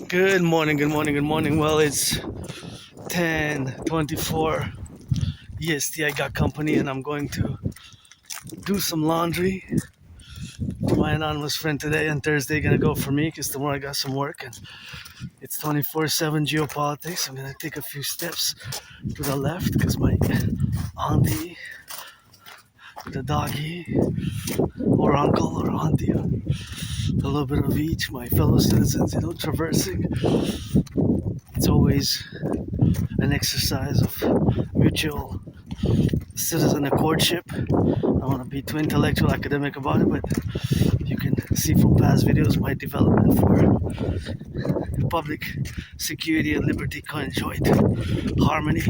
Good morning, good morning, good morning. Well, it's 10:24 EST. I got company and I'm going to do some laundry to my anonymous friend today, and Thursday gonna go for me because tomorrow I got some work and it's 24/7 geopolitics. I'm gonna take a few steps to the left because my auntie, the doggy, or uncle or auntie, a little bit of each, my fellow citizens, traversing. It's always an exercise of mutual citizen courtship. I want to be too intellectual academic about it, but you can see from past videos my development for public security and liberty conjoint harmony.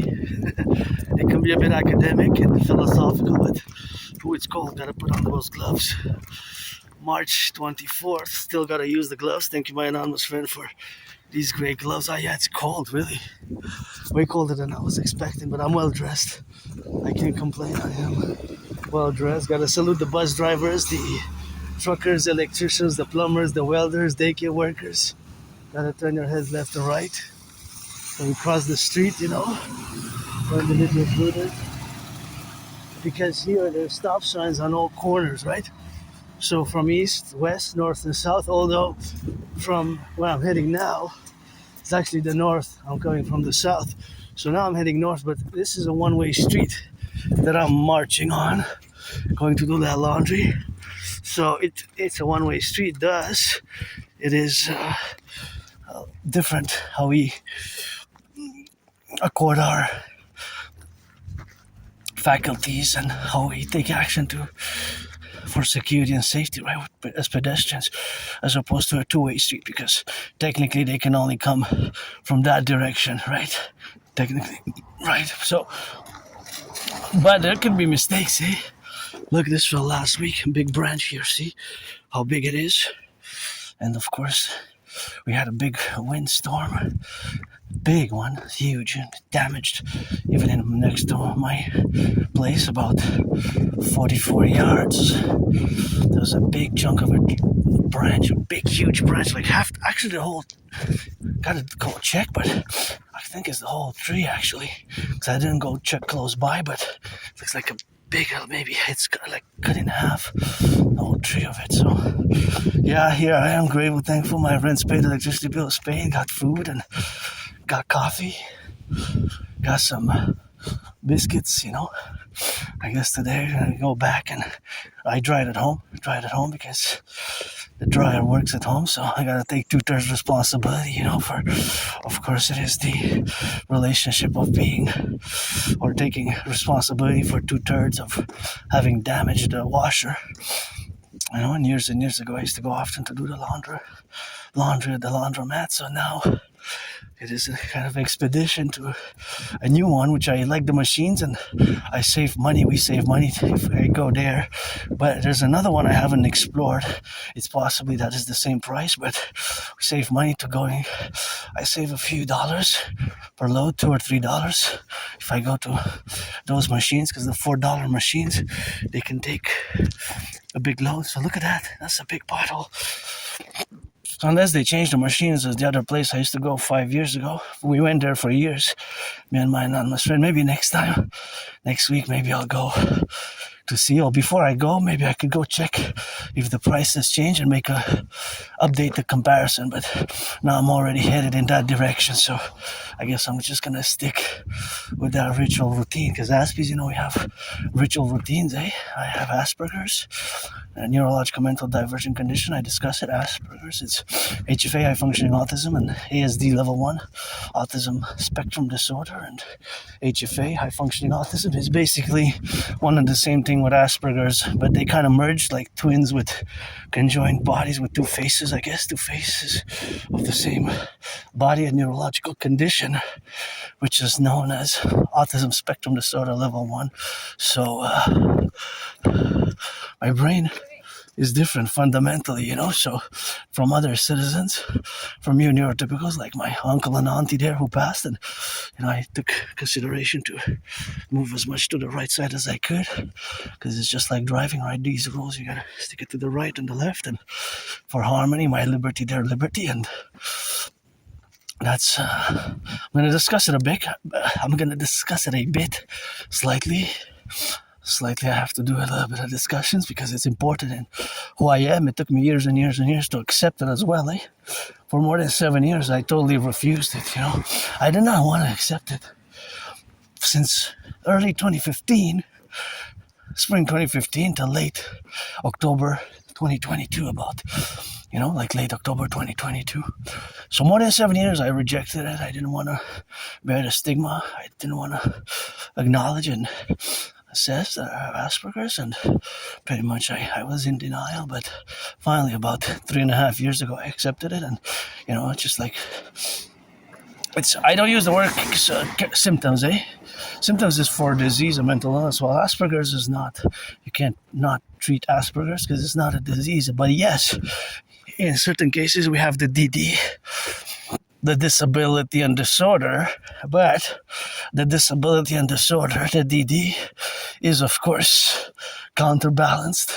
It can be a bit academic and philosophical, but who it's called, gotta put on those gloves. March 24th, still gotta use the gloves. Thank you, my anonymous friend, for these great gloves. Oh yeah, it's cold, really. Way colder than I was expecting, but I'm well dressed. I can't complain. I am well dressed. Gotta salute the bus drivers, the truckers, electricians, the plumbers, the welders, daycare workers. Gotta turn your heads left and right when you cross the street, for individual scooters. Because here there's stop signs on all corners, right? So from east, west, north, and south, although from where I'm heading now, it's actually the north. I'm coming from the south. So now I'm heading north, but this is a one-way street that I'm marching on, going to do that laundry. So it's a one-way street, thus it is different how we accord our faculties and how we take action for security and safety, right, as pedestrians, as opposed to a two-way street, because technically they can only come from that direction, right? Technically, right? So, but there could be mistakes, eh? Look, this fell last week, big branch here, see how big it is? And of course, we had a big windstorm, big one, huge, and damaged, even in next to my place, about 44 yards. There was a big chunk of a branch, a big, huge branch, like half, actually the whole, gotta go check, but I think it's the whole tree, actually, because I didn't go check close by, but it looks like a big, maybe it's like cut in half, the whole tree of it. So yeah, here I am, grateful, thankful. My rent's paid, electricity bill is paid, got food and got coffee, got some biscuits, I guess today I'm gonna go back and I dried at home because the dryer works at home, so I gotta take 2/3 responsibility, for, of course, it is the relationship of being, or taking responsibility for 2/3 of having damaged the washer. And years ago I used to go often to do the laundry at the laundromat, so now it is a kind of expedition to a new one, which I like the machines and I save money. We save money if I go there. But there's another one I haven't explored. It's possibly that is the same price, but we save money to going. I save a few dollars per load, $2 or $3, if I go to those machines, because the $4 machines, they can take a big load. So look at that. That's a big bottle. Unless they change the machines as the other place I used to go 5 years ago. We went there for years, me and my anonymous friend. Maybe next week, maybe I'll go to see. Or before I go, maybe I could go check if the price has changed and update the comparison. But now I'm already headed in that direction, so I guess I'm just gonna stick with that ritual routine. Because Aspies, we have ritual routines, eh? I have Asperger's, a neurological mental divergent condition. I discuss it. Asperger's, it's HFA, high functioning autism, and ASD level 1 autism spectrum disorder. And HFA, high functioning autism, is basically one and the same thing with Asperger's, but they kind of merged, like twins with conjoined bodies with two faces, I guess, two faces of the same body, a neurological condition, which is known as autism spectrum disorder level 1. So my brain is different fundamentally, so from other citizens, from you neurotypicals like my uncle and auntie there who passed, and I took consideration to move as much to the right side as I could, because it's just like driving, right? These rules, you gotta stick it to the right and the left, and for harmony, my liberty, their liberty, and that's I'm gonna discuss it a bit. I'm gonna discuss it a bit, slightly. Slightly, I have to do a little bit of discussions because it's important in who I am. It took me years and years and years to accept it as well. For more than 7 years, I totally refused it. I did not want to accept it since early 2015, spring 2015 to late October 2022, about like late October 2022. So more than 7 years, I rejected it. I didn't want to bear the stigma. I didn't want to acknowledge and assess that I have Asperger's, and pretty much I was in denial. But finally, about 3.5 years ago, I accepted it, and it's just like I don't use the word symptoms. Symptoms is for disease or mental illness, while Asperger's is not. You can't not treat Asperger's because it's not a disease. But yes, in certain cases, we have the dedie, the disability and disorder, but the disability and disorder, the dedie, is of course counterbalanced,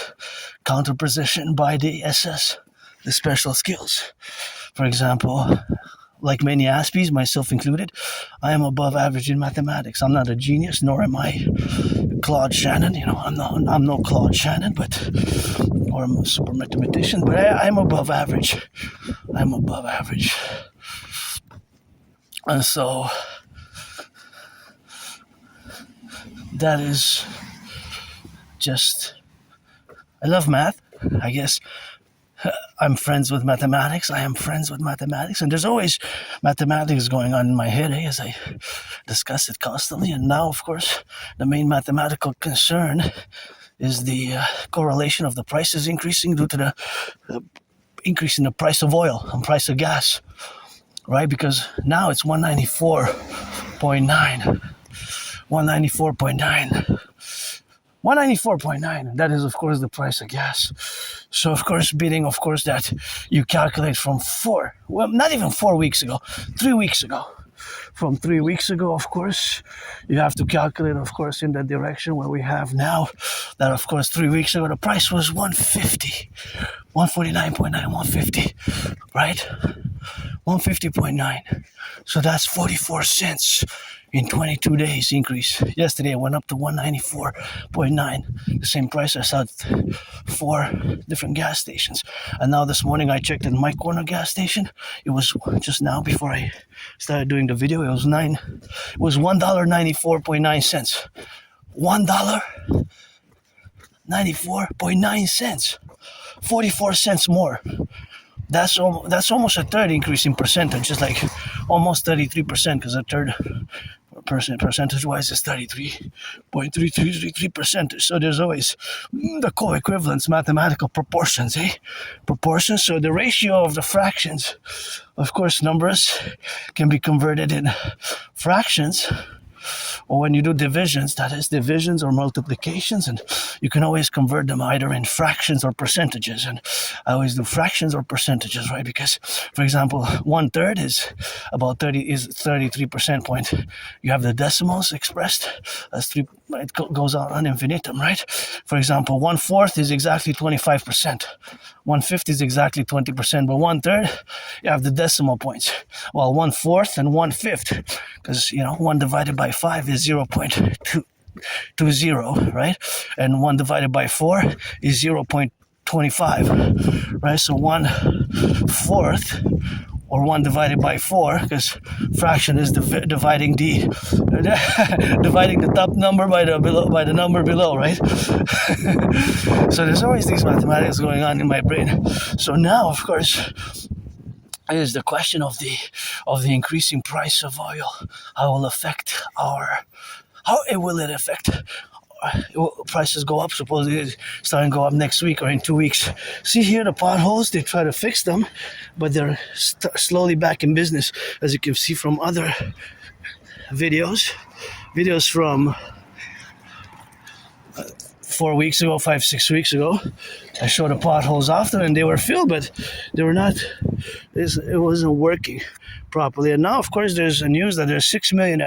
counterpositioned by the SS, the special skills. For example, like many Aspies, myself included, I am above average in mathematics. I'm not a genius, nor am I Claude Shannon. I'm no Claude Shannon, or I'm a super mathematician, but I'm above average. I'm above average. And so that is just, I love math. I guess I'm friends with mathematics. I am friends with mathematics. And there's always mathematics going on in my head as I discuss it constantly. And now, of course, the main mathematical concern is the correlation of the prices increasing due to the increase in the price of oil and price of gas. Right? Because now it's 194.9. 194.9. 194.9. That is, of course, the price of gas. So, of course, beating, of course, that you calculate from not even 4 weeks ago, 3 weeks ago. From 3 weeks ago, of course, you have to calculate, of course, in the direction where we have now. That, of course, 3 weeks ago, the price was 150. 149.9, 150, right? 150.9. So that's 44 cents in 22 days increase. Yesterday, it went up to 194.9. The same price I saw at 4 different gas stations. And now this morning, I checked at my corner gas station. It was just now before I started doing the video. It was $1.94.9 cents. $1.94.9 cents. 44 cents more. That's almost a third increase in percentage. It's like almost 33%, because a third percentage-wise is 33.3333%. So there's always the co-equivalence, mathematical proportions, Proportions. So the ratio of the fractions, of course, numbers can be converted in fractions. Or when you do divisions, that is divisions or multiplications, and you can always convert them either in fractions or percentages. And I always do fractions or percentages, right? Because, for example, 1/3 is about 33% point. You have the decimals expressed as 3. It goes on infinitum, right? For example, 1/4 is exactly 25%. 1/5 is exactly 20%, but 1/3, you have the decimal points. Well, 1/4 and 1/5, because 1 divided by 5 is 0.220, right? And 1 divided by 4 is 0.25, right? So 1/4 or 1 divided by 4, because fraction is dividing dividing the top number by the number below, right? So there's always these mathematics going on in my brain. So now, of course, is the question of the increasing price of oil. How will it affect prices go up? Supposedly it's starting to go up next week or in 2 weeks. See here the potholes, they try to fix them, but they're slowly back in business, as you can see from other videos from 4 weeks ago, 5-6 weeks ago. I showed the potholes after, and they were filled, but they were not. It wasn't working properly. And now, of course, there's a news that there's 6 million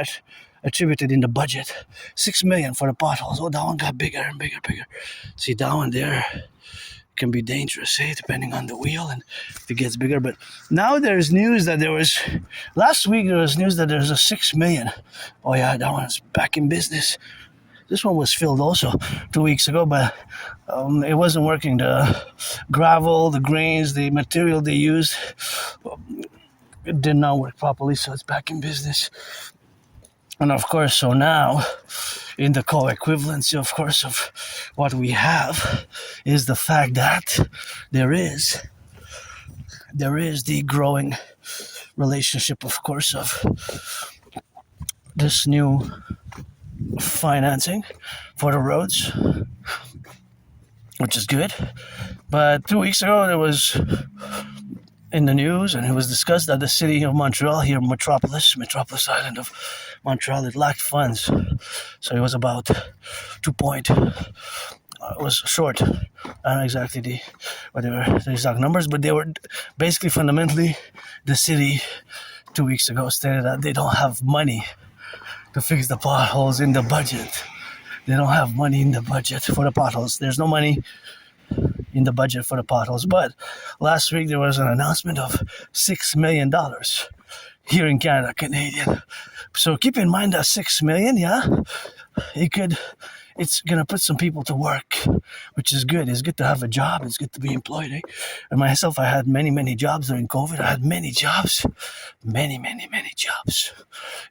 attributed in the budget. 6 million for the potholes. Oh, that one got bigger and bigger. See, that one there can be dangerous, depending on the wheel and if it gets bigger. But now there's news that last week there was news that there's a 6 million. Oh yeah, that one's back in business. This one was filled also 2 weeks ago, but it wasn't working. The gravel, the grains, the material they used, it did not work properly, so it's back in business. And of course, so now, in the co-equivalency, of course, of what we have is the fact that there is the growing relationship, of course, of this new financing for the roads, which is good. But 2 weeks ago, there was in the news, and it was discussed that the city of Montreal, here, metropolis island of Montreal, it lacked funds. So it was about it was short. I don't know exactly the exact numbers, but they were basically fundamentally the city 2 weeks ago stated that they don't have money to fix the potholes in the budget. They don't have money in the budget for the potholes. There's no money in the budget for the potholes. But last week there was an announcement of $6 million here in Canada, Canadian. So keep in mind that 6 million, it's gonna put some people to work, which is good. It's good to have a job. It's good to be employed. And myself, I had many jobs during COVID. I had many jobs. Many jobs.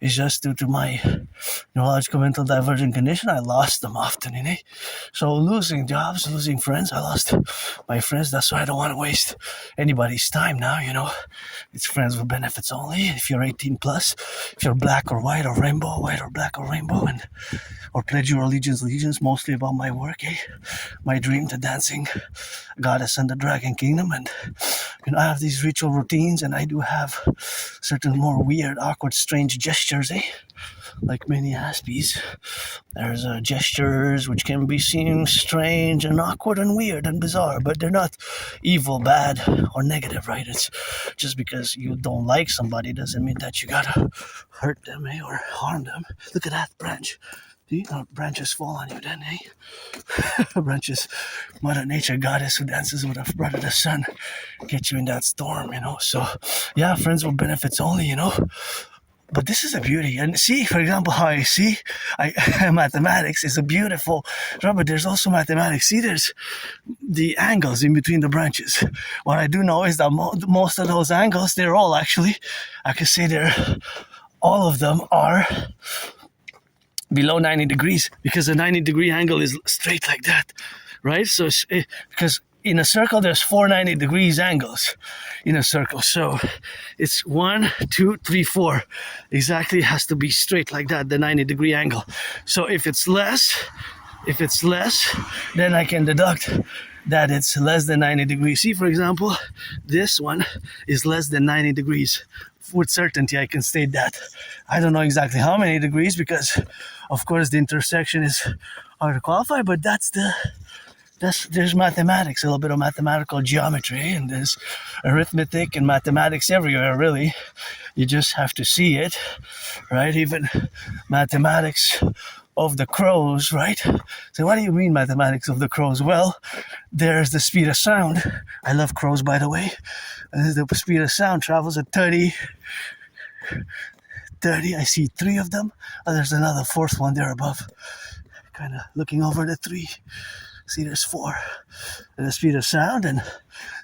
It's just due to my neurological mental divergent condition, I lost them often. So losing jobs, losing friends, I lost my friends. That's why I don't want to waste anybody's time now, It's friends with benefits only. If you're 18 plus, if you're black or white or rainbow, white or black or rainbow, or pledge your allegiance, mostly about my work, my dream, the dancing goddess and the dragon kingdom. And I have these ritual routines, and I do have certain more weird, awkward, strange gestures, like many Aspies. There's gestures which can be seen strange and awkward and weird and bizarre, but they're not evil, bad, or negative, right? It's just because you don't like somebody doesn't mean that you gotta hurt them, or harm them. Look at that branch. See, branches fall on you then, Branches, Mother Nature, goddess who dances with her brother, the sun, get you in that storm, So, yeah, friends with benefits only, But this is a beauty. And see, for example, how I see, mathematics is a beautiful, but there's also mathematics. See, there's the angles in between the branches. What I do know is that most of those angles, they're all actually, I can say all of them are below 90 degrees, because a 90-degree angle is straight like that, right? So because in a circle there's 4 90 degrees angles in a circle, so it's 1 2 3 4 exactly, has to be straight like that, the 90-degree angle. So if it's less, then I can deduct that it's less than 90 degrees. See, for example, this one is less than 90 degrees. With certainty, I can state that. I don't know exactly how many degrees, because, of course, the intersection is hard to qualify, but there's mathematics, a little bit of mathematical geometry, and there's arithmetic and mathematics everywhere, really. You just have to see it, right? Even mathematics of the crows, right? So what do you mean mathematics of the crows? Well, there's the speed of sound. I love crows, by the way. The speed of sound travels at 30. I see 3 of them. Oh, there's another 4th one there above. Kind of looking over the 3. See, there's 4. And the speed of sound, and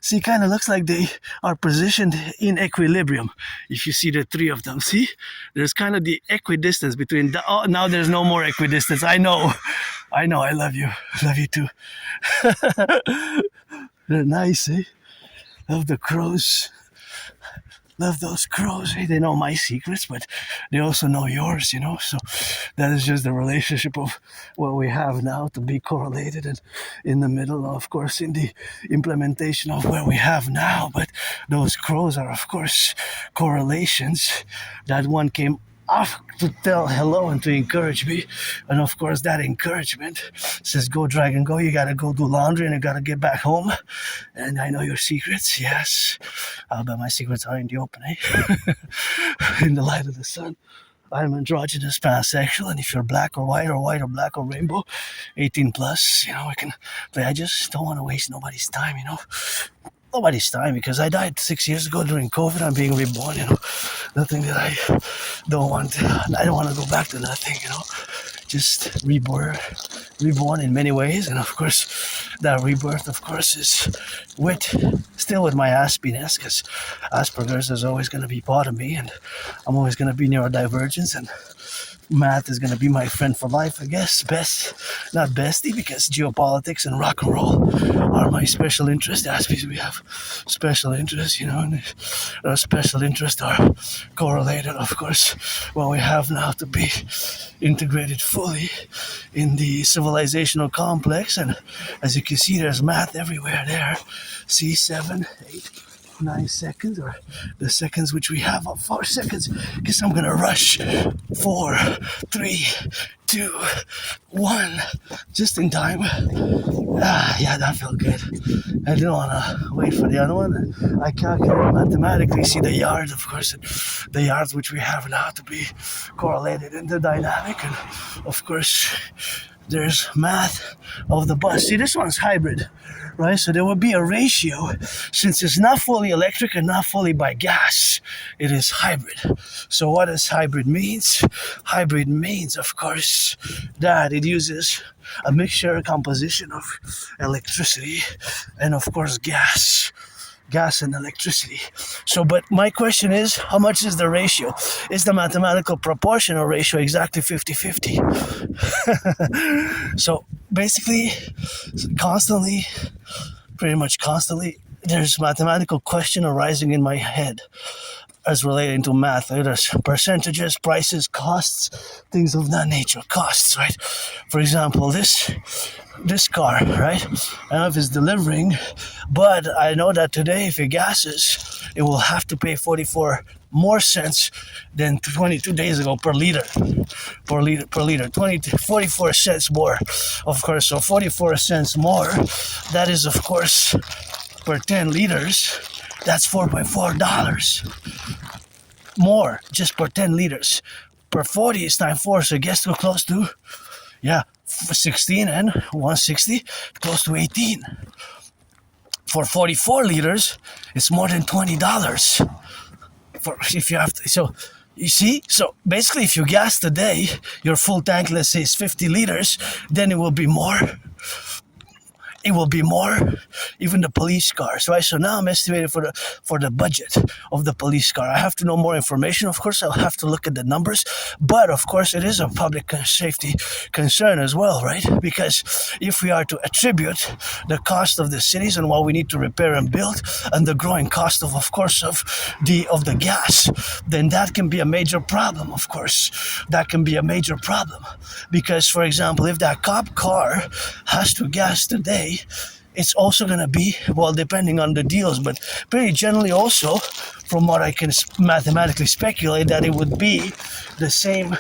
see, kind of looks like they are positioned in equilibrium. If you see the 3 of them, see, there's kind of the equidistance between. Now there's no more equidistance. I know. I love you. I love you too. They're nice, Love the crows. Love those crows. They know my secrets, but they also know yours, So that is just the relationship of what we have now, to be correlated, and in the middle, of course, in the implementation of where we have now. But those crows are, of course, correlations. That one came off to tell hello and to encourage me, and of course that encouragement says, go dragon go, you gotta go do laundry and you gotta get back home, and I know your secrets. Yes, but my secrets are in the open, in the light of the sun. I'm androgynous, pansexual, and if you're black or white or black or rainbow, 18 plus, I can play. I just don't want to waste nobody's time, Nobody's time, because I died 6 years ago during COVID. I'm being reborn, Nothing that I don't want. I don't want to go back to nothing, Just reborn in many ways, and of course, that rebirth, of course, is still with my Aspie-ness, because Asperger's is always going to be part of me, and I'm always going to be neurodivergent, and math is going to be my friend for life, I guess. Not bestie, because geopolitics and rock and roll are my special interest. Aspies, we have special interests, and our special interests are correlated, of course, what we have now to be integrated fully in the civilizational complex. And as you can see, there's math everywhere there. See, 7, 8, 9 seconds, or the seconds which we have of 4 seconds. Guess I'm gonna rush. 4, 3, 2, 1. Just in time. Yeah, that felt good. I didn't want to wait for the other one. I calculated mathematically, see the yards, of course, the yards which we have now to be correlated in the dynamic, and of course there's math of the bus. See, this one's hybrid, right? So there will be a ratio. Since it's not fully electric and not fully by gas, it is hybrid. So what does hybrid means? Hybrid means, of course, that it uses a mixture composition of electricity and, of course, gas and electricity. So, but my question is, how much is the ratio? Is the mathematical proportional ratio exactly 50-50? So basically, pretty much constantly, there's mathematical question arising in my head as relating to math. There's percentages, prices, costs, things of that nature. Costs, right? For example, this car, right? I don't know if it's delivering, but I know that today, if it gases, it will have to pay 44 more cents than 22 days ago per liter. 44 cents more, of course. So 44 cents more, that is, of course, per 10 liters, that's $4.4 more just per 10 liters. Per 40 is times 4, so it gets too close to, 16 and 160, close to 18. For 44 liters, it's more than $20. If you have to, so you see, so basically, if you gas today, your full tank, let's say, is 50 liters, then it will be more. It will be more, even the police cars, right? So now I'm estimating for the budget of the police car. I have to know more information. Of course, I'll have to look at the numbers, but of course, it is a public safety concern as well, right? Because if we are to attribute the cost of the cities and what we need to repair and build, and the growing cost of course, of the gas, then that can be a major problem. Of course, that can be a major problem, because, for example, if that cop car has to gas today, it's also going to be, well, depending on the deals, but pretty generally also, from what I can mathematically speculate, that it would be the same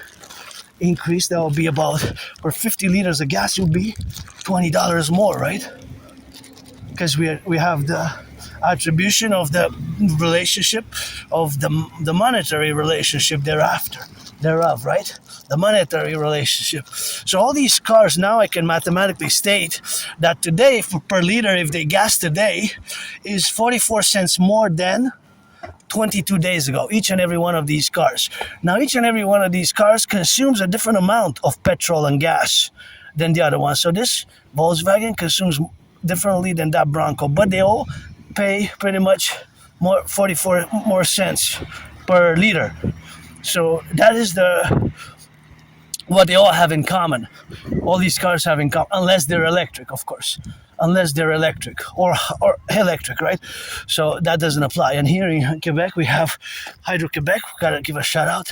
increase. That will be about, for 50 liters of gas, it would be $20 more, right? Because we have the attribution of the relationship of the monetary relationship thereof, right? The monetary relationship. So all these cars, now I can mathematically state that today, per liter, if they gas today, is 44 cents more than 22 days ago, each and every one of these cars. Now, each and every one of these cars consumes a different amount of petrol and gas than the other one. So this Volkswagen consumes differently than that Bronco, but they all pay pretty much 44 more cents per liter. So that is what they all have in common. All these cars have in common, unless they're electric, of course. Unless they're electric or electric, right? So that doesn't apply. And here in Quebec, we have Hydro-Quebec. We gotta give a shout out,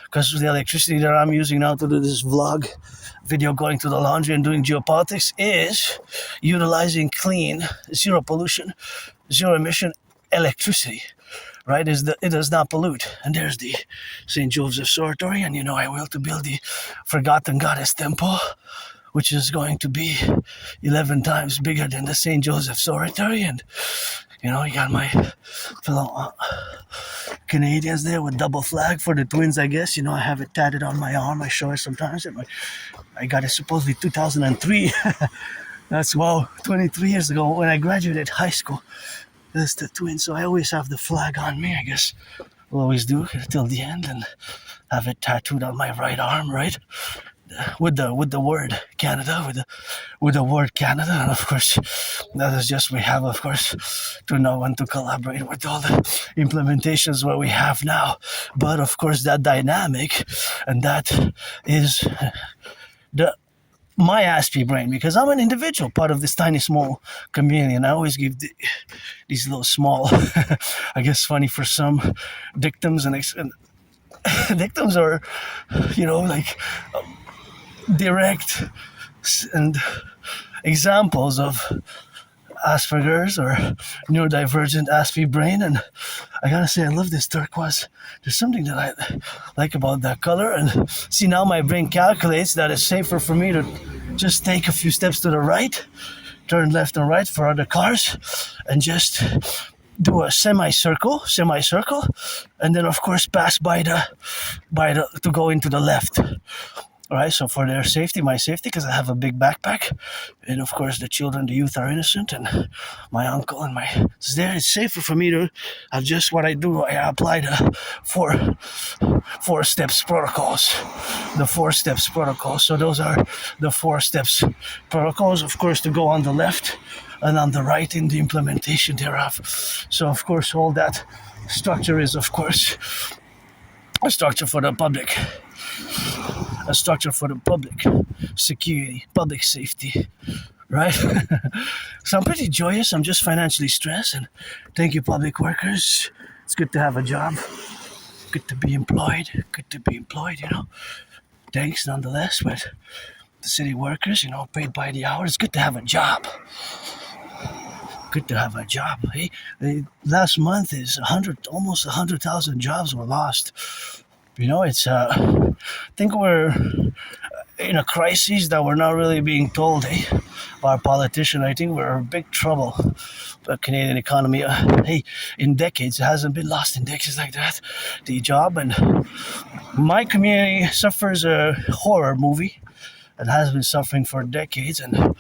because the electricity that I'm using now to do this vlog video, going to the laundry and doing geopolitics, is utilizing clean, zero pollution, zero emission electricity. Right, it does not pollute. And there's the St. Joseph's Oratory, and I will to build the Forgotten Goddess Temple, which is going to be 11 times bigger than the St. Joseph's Oratory. And You know, you got my fellow Canadians there with double flag for the twins, I guess. You know, I have it tatted on my arm. I show it sometimes. I got it supposedly 2003. That's, wow, 23 years ago when I graduated high school. That's the twins. So I always have the flag on me, I guess. Will always do till the end and have it tattooed on my right arm, right? With the word Canada, with the word Canada, and of course that is just we have, of course, to know when to collaborate with all the implementations what we have now. But of course that dynamic, and that is the my Aspie brain, because I'm an individual, part of this tiny small community, and I always give these little small, I guess funny for some, dictums and dictums are, you know, like direct and examples of Asperger's or neurodivergent Aspie brain. And I gotta say, I love this turquoise. There's something that I like about that color. And see, now my brain calculates that it's safer for me to just take a few steps to the right, turn left and right for other cars, and just do a semicircle, and then of course pass by the to go into the left. All right, so for their safety, my safety, because I have a big backpack, and of course the children, the youth are innocent, and my uncle and my there, it's safer for me to have just what I do. I apply the four steps protocols, the 4 steps protocols. So those are the 4 steps protocols, of course, to go on the left and on the right in the implementation thereof. So of course all that structure is, of course, a structure for the public. A structure for the public security, public safety, right? So I'm pretty joyous. I'm just financially stressed, and thank you, public workers. It's good to have a job. Good to be employed. You know. Thanks nonetheless, but the city workers, you know, paid by the hour. It's good to have a job. Good to have a job. Hey, last month is almost 100,000 jobs were lost. You know, it's I think we're in a crisis that we're not really being told, by our politician. I think we're in big trouble. The Canadian economy, hey, in decades, it hasn't been lost in decades like that. The job, and my community suffers a horror movie that has been suffering for decades, and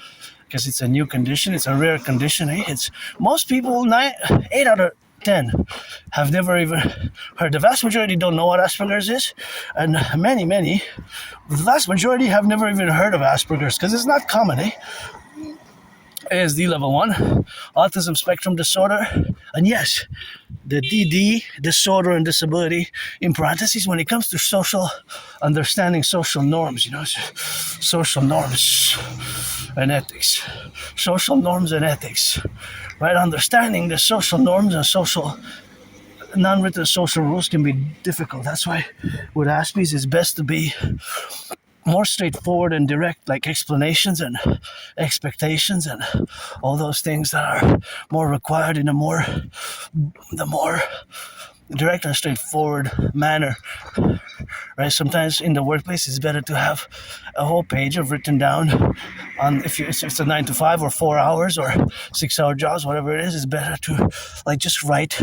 because it's a new condition, it's a rare condition. It's most people, 8 out of 10 have never even heard. The vast majority don't know what Asperger's is, and many, the vast majority have never even heard of Asperger's because it's not common. ASD level 1, autism spectrum disorder, and yes, the dedie, disorder and disability, in parentheses, when it comes to social understanding, social norms, you know, social norms and ethics, social norms and ethics, right? Understanding the social norms and social non-written social rules can be difficult. That's why with Aspies it's best to be more straightforward and direct, like explanations and expectations and all those things that are more required in the more direct and straightforward manner, right? Sometimes in the workplace it's better to have a whole page of written down on if it's a 9 to 5 or 4 hours or 6-hour jobs, whatever it is. It's better to like just write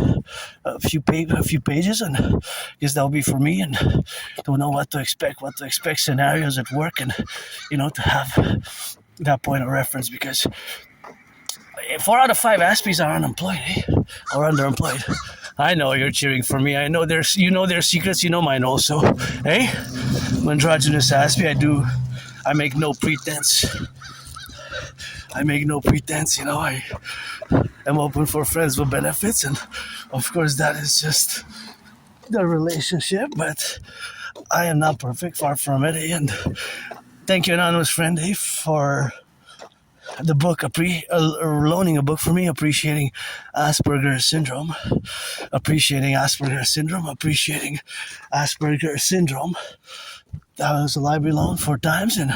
a few pages, and I guess that'll be for me, and to know what to expect scenarios at work, and you know, to have that point of reference, because 4 out of 5 Aspies are unemployed, or underemployed. I know you're cheering for me. I know their secrets. You know mine also. Hey, androgynous Aspie. I make no pretense. You know, I am open for friends with benefits, and of course that is just the relationship. But I am not perfect, far from it. And thank you, anonymous friend, for the book, loaning a book for me, appreciating Asperger's syndrome. I was a library loan 4 times, and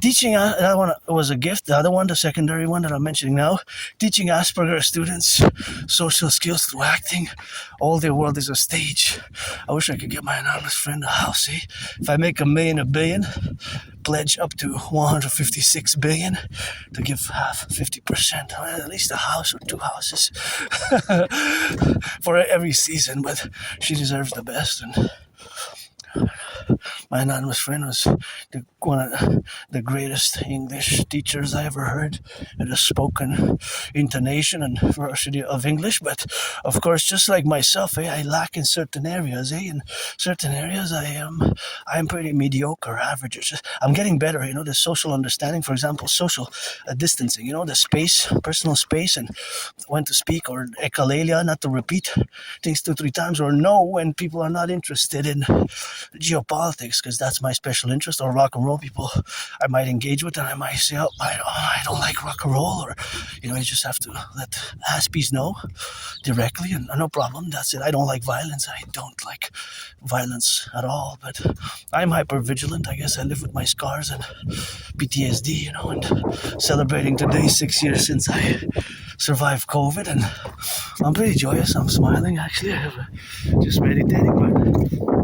teaching, that one was a gift. The other one, the secondary one that I'm mentioning now, teaching Asperger students social skills through acting. All their world is a stage. I wish I could get my anonymous friend a house, eh? If I make $1 billion, pledge up to 156 billion to give half, 50%, at least a house or 2 houses for every season. But she deserves the best, and my anonymous friend was one of the greatest English teachers I ever heard. It has spoken intonation and variety of English, but of course, just like myself, I lack in certain areas. In certain areas, I am pretty mediocre, average. I'm getting better. The social understanding, for example, social distancing. The space, personal space, and when to speak, or echolalia, not to repeat things 2-3 times, or no when people are not interested in geopolitics, because that's my special interest, or rock and roll people I might engage with, and I might say, I don't like rock and roll, or you just have to let Aspies know directly, and no problem, that's it. I don't like violence. I don't like violence at all, but I'm hyper vigilant. I guess I live with my scars and PTSD, and celebrating today 6 years since I survived COVID, and I'm pretty joyous. I'm smiling, actually. I have just meditating, but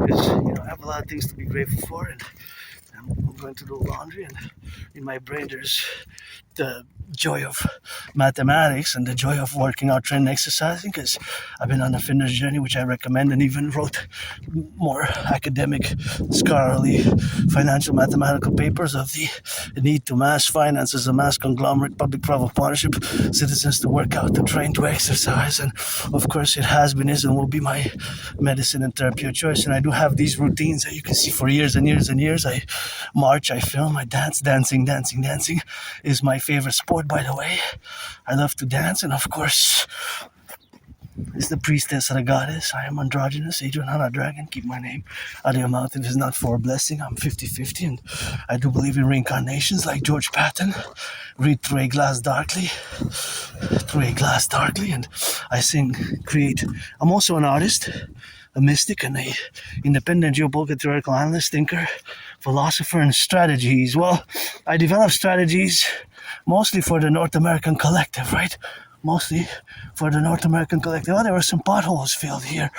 because I have a lot of things to be grateful for, and I'm going to do laundry, and in my brain there's the joy of mathematics and the joy of working out, training, exercising, because I've been on a fitness journey, which I recommend, and even wrote more academic, scholarly, financial, mathematical papers of the need to mass finance as a mass conglomerate, public-private partnership, citizens to work out, to train, to exercise, and of course it has been, is, and will be my medicine and therapy of choice. And I do have these routines that you can see for years and years and years. I march, I film, I dance. Dancing is my favorite sport, by the way. I love to dance, and of course, it's the priestess of the goddess. I am androgynous, Adrian, not a dragon. Keep my name out of your mouth if it's not for a blessing. I'm 50-50, and I do believe in reincarnations like George Patton. Read Through a Glass Darkly, and I sing, create. I'm also an artist, a mystic, and a independent geopolitical theoretical analyst, thinker, philosopher, and strategies. Well, I develop strategies mostly for the North American Collective, right? Mostly for the North American Collective. Oh, there were some potholes filled here.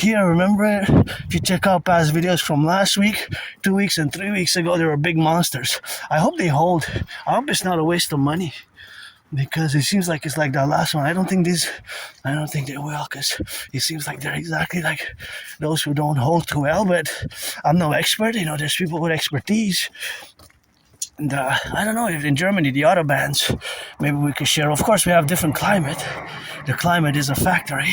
Remember, if you check out past videos from last week, 2 weeks, and 3 weeks ago, there were big monsters. I hope they hold. I hope it's not a waste of money, because it seems like it's like that last one. I don't think they will, because it seems like they're exactly like those who don't hold too well, but I'm no expert. There's people with expertise. And I don't know if in Germany, the autobahns, maybe we could share. Of course, we have different climate. The climate is a factor, eh?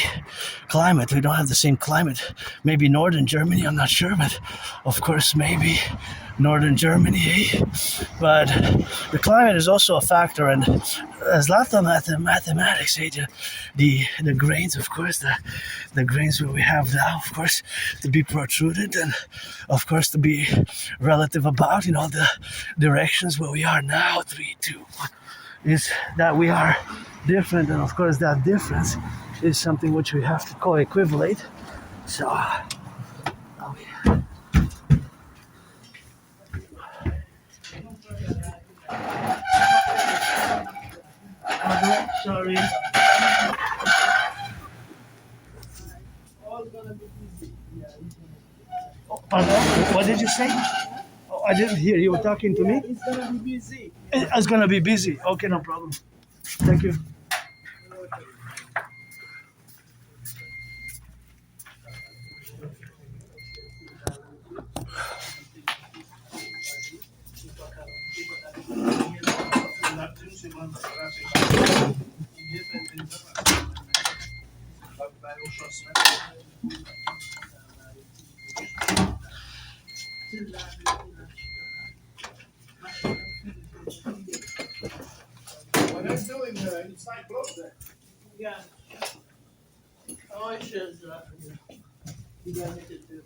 Climate, we don't have the same climate. Maybe northern Germany, I'm not sure, but of course, maybe northern Germany, eh? But the climate is also a factor, and there's lots of mathematics, eh? The grains, of course, the grains where we have now, of course, to be protruded, and of course to be relative about, the directions where we are now, 3, 2, 1, is that we are different, and of course that difference is something which we have to co-equivalate. So, okay. Sorry. Pardon? What did you say? Oh, I didn't hear. You were talking to me? It's gonna be busy. It's gonna be busy. Okay, no problem. Thank you. What are you doing inside close there? Yeah. Oh, it shows up. You gotta make it big.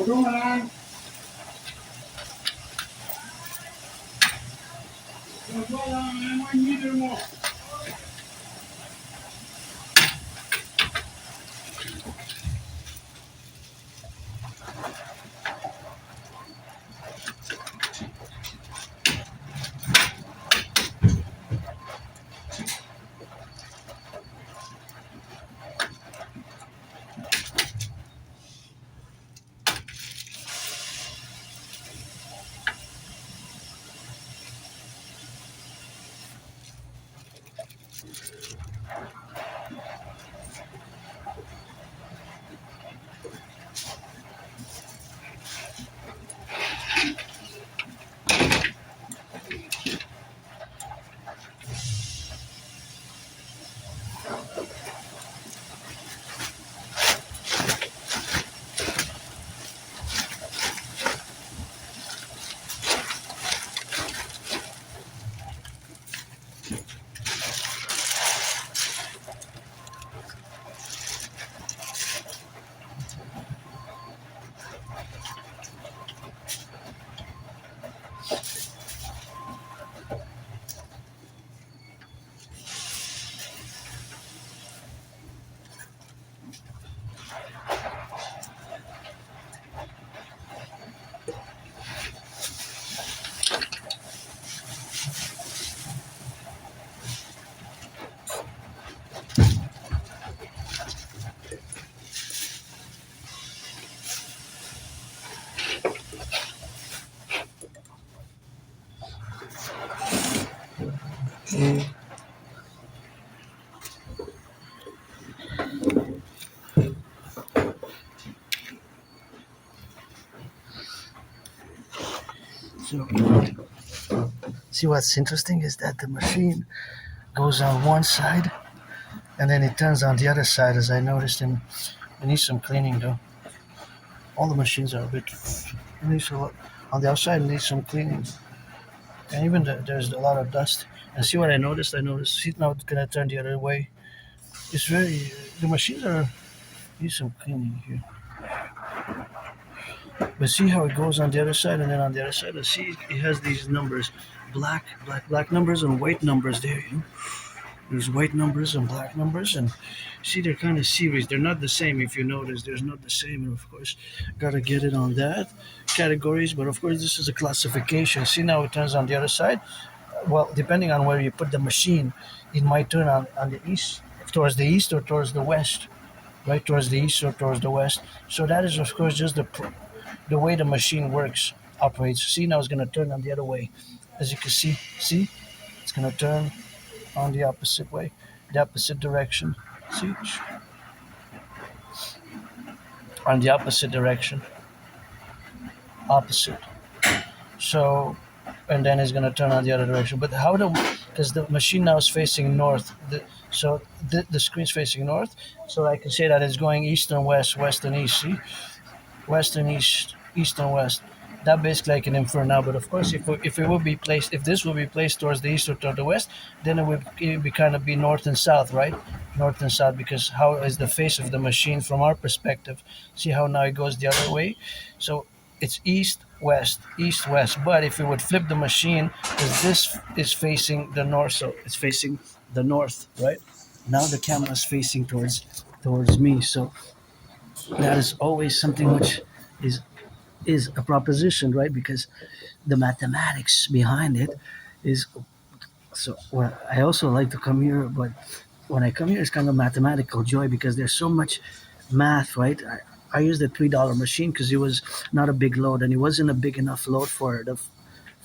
Laundromat. Voilà, un mois et demi, 2 mois. So, see what's interesting is that the machine goes on one side and then it turns on the other side, as I noticed. And it needs some cleaning though. All the machines are a bit. On the outside, it needs some cleaning. And even there's a lot of dust. And see what I noticed? See, now it's gonna turn the other way. It's very. The machines need some cleaning here. But see how it goes on the other side, and then on the other side, see it has these numbers, black numbers and white numbers there. There's white numbers and black numbers, and see they're kind of series. They're not the same. If you notice, there's not the same, and of course, gotta get it on that categories. But of course, this is a classification. See now it turns on the other side. Well, depending on where you put the machine, it might turn on the east, towards the east or towards the west, right? Towards the east or towards the west. So that is of course just the way the machine works, operates. See now it's gonna turn on the other way, as you can see. See, it's gonna turn on the opposite way, the opposite direction. See, on the opposite direction, opposite. So, and then it's gonna turn on the other direction. But how because the machine now is facing north. So the screen's facing north. So I can say that it's going east and west, west and east. See, west and east, east and west. That basically I can infer now. But of course, if this will be placed towards the east or toward the west, then it would be kind of be north and south, right? North and south, because how is the face of the machine from our perspective? See how now it goes the other way. So it's east west. But if we would flip the machine, because this is facing the north, so it's facing the north, right? Now the camera is facing towards me, so that is always something which is a proposition, right? Because the mathematics behind it is so. Well, I also like to come here, but when I come here, it's kind of mathematical joy because there's so much math, right? I used the $3 machine because it was not a big load and it wasn't a big enough load for the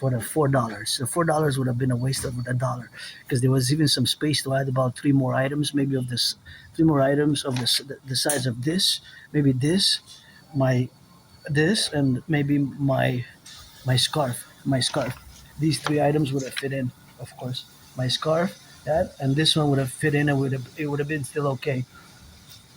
$4. The $4 would have been a waste of $1 because there was even some space to add about three more items, maybe of this, three more items of the size of this, maybe this, this, and maybe my scarf. These three items would have fit in, of course. My scarf, that, and this one would have fit in, and it would have been still okay.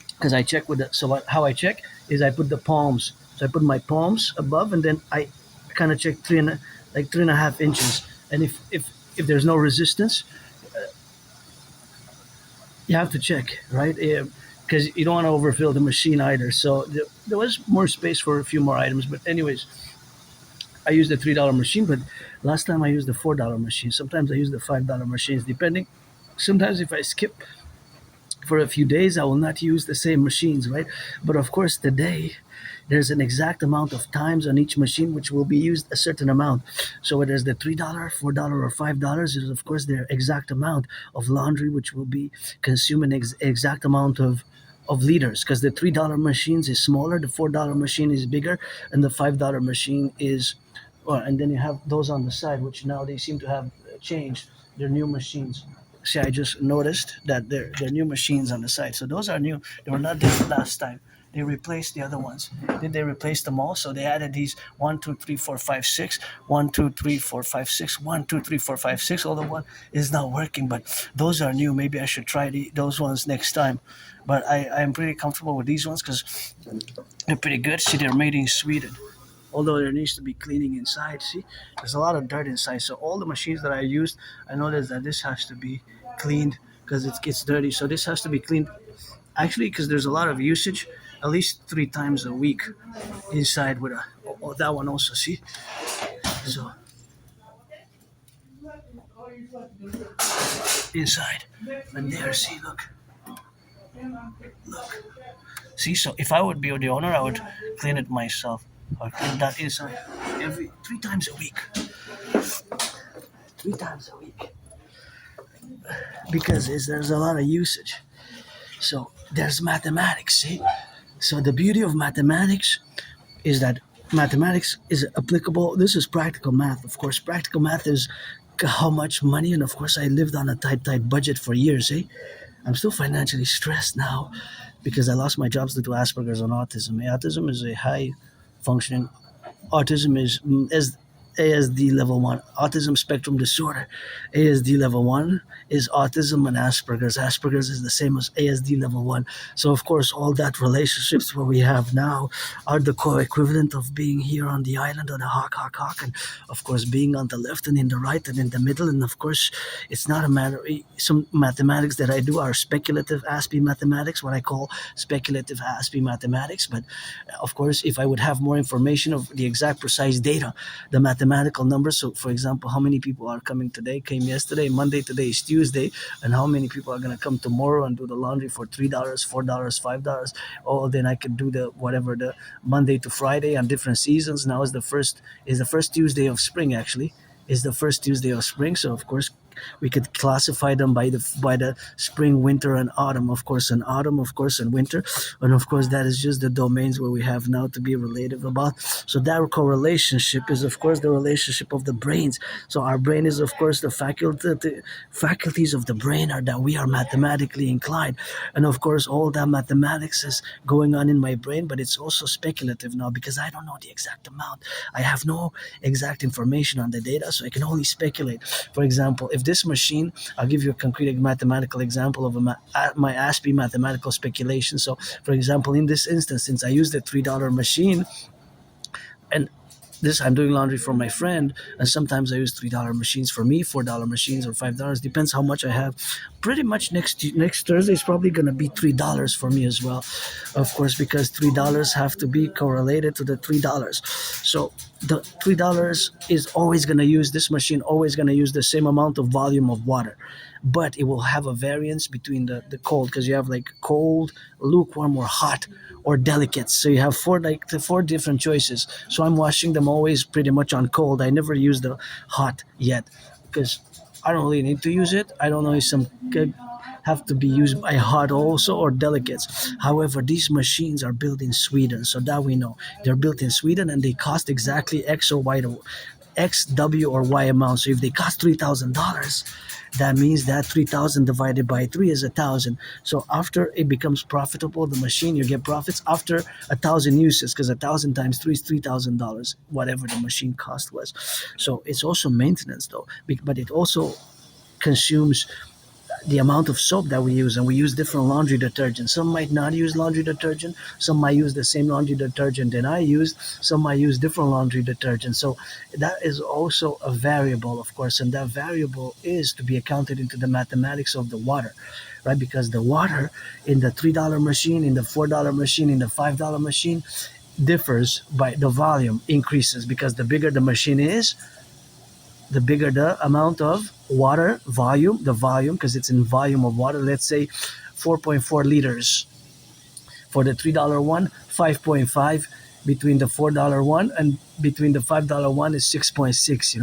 Because I check with how I check is I put the palms. So I put my palms above, and then I kind of check 3.5 inches. And if there's no resistance, you have to check, right? because you don't want to overfill the machine either. So there was more space for a few more items. But anyways, I used the $3 machine, but last time I used the $4 machine. Sometimes I use the $5 machines, depending. Sometimes if I skip for a few days, I will not use the same machines, right? But of course, today there's an exact amount of times on each machine which will be used a certain amount. So whether it's the $3, $4, or $5, is of course their exact amount of laundry which will be consuming exact amount of liters, because the $3 machines is smaller, the $4 machine is bigger, and the $5 machine is well, and then you have those on the side, which now they seem to have changed. They're new machines. See, I just noticed that they're new machines on the side. So those are new. They were not there last time. They replaced the other ones. Did they replace them all? So they added these 1, 2, 3, 4, 5, 6, 1, 2, 3, 4, 5, 6, 1, 2, 3, 4, 5, 6. Although one is not working, but those are new. Maybe I should try those ones next time. But I'm pretty comfortable with these ones because they're pretty good. See, they're made in Sweden, although there needs to be cleaning inside. See, there's a lot of dirt inside. So all the machines that I used, I noticed that this has to be cleaned because it gets dirty. So this has to be cleaned actually because there's a lot of usage, at least 3 times a week inside with a. Oh, that one also. See, so inside, and there. See, look. See, so if I would be the owner, I would clean it myself. Or clean that inside every 3 times a week. 3 times a week. Because there's a lot of usage. So there's mathematics, see? So the beauty of mathematics is that mathematics is applicable. This is practical math, of course. Practical math is how much money, and of course I lived on a tight budget for years, eh? I'm still financially stressed now because I lost my jobs due to Asperger's and autism. Autism is a high functioning. Autism is ASD level 1, autism spectrum disorder. ASD level 1 is autism and Asperger's. Asperger's is the same as ASD level 1. So, of course, all that relationships what we have now are the co-equivalent of being here on the island on the hawk, and of course, being on the left and in the right and in the middle. And of course, it's not a matter. Some mathematics that I do are speculative Aspie mathematics, what I call speculative Aspie mathematics. But of course, if I would have more information of the exact precise data, the mathematical numbers. So, for example, how many people are coming today, came yesterday, Monday, today is Tuesday, and how many people are going to come tomorrow and do the laundry for $3, $4, $5. Oh, then I could do the whatever the Monday to Friday on different seasons. Now is the first Tuesday of spring. Actually, is the first Tuesday of spring. So of course we could classify them by the spring, winter, and autumn. Of course, and autumn, of course, and winter, and of course that is just the domains where we have now to be relative about. So that correlationship is, of course, the relationship of the brains. So our brain is, of course, the faculties of the brain are that we are mathematically inclined, and of course all that mathematics is going on in my brain, but it's also speculative now because I don't know the exact amount. I have no exact information on the data, so I can only speculate. For example, if this machine, I'll give you a concrete mathematical example of my Aspie mathematical speculation. So, for example, in this instance, since I used the $3 machine, and this I'm doing laundry for my friend, and sometimes I use $3 machines for me, $4 machines, or $5, depends how much I have. Pretty much next Thursday is probably going to be $3 for me as well, of course, because $3 have to be correlated to the $3. So the $3 is always going to use this machine, always going to use the same amount of volume of water, but it will have a variance between the cold, because you have like cold, lukewarm, or hot, or delicate. So you have four different choices. So I'm washing them always pretty much on cold. I never use the hot yet because I don't really need to use it. I don't know if some could have to be used by hot also, or delicates. However, these machines are built in Sweden, so that we know they're built in Sweden, and they cost exactly X or Y, X, W, or Y amount. So if they cost $3,000, that means that 3,000 divided by 3 is 1,000. So after it becomes profitable, the machine, you get profits after 1,000 uses, because 1,000 times 3 is $3,000, whatever the machine cost was. So it's also maintenance though, but it also consumes the amount of soap that we use, and we use different laundry detergents. Some might not use laundry detergent, some might use the same laundry detergent that I use, some might use different laundry detergent. So that is also a variable, of course, and that variable is to be accounted into the mathematics of the water. right? Because the water in the $3 machine, in the $4 machine, in the $5 machine differs by the volume increases, because the bigger the machine is, the bigger the amount of water volume, the volume, because it's in volume of water. Let's say 4.4 liters for the $3 one, 5.5 between the $4 one, and between the $5 one is 6.6,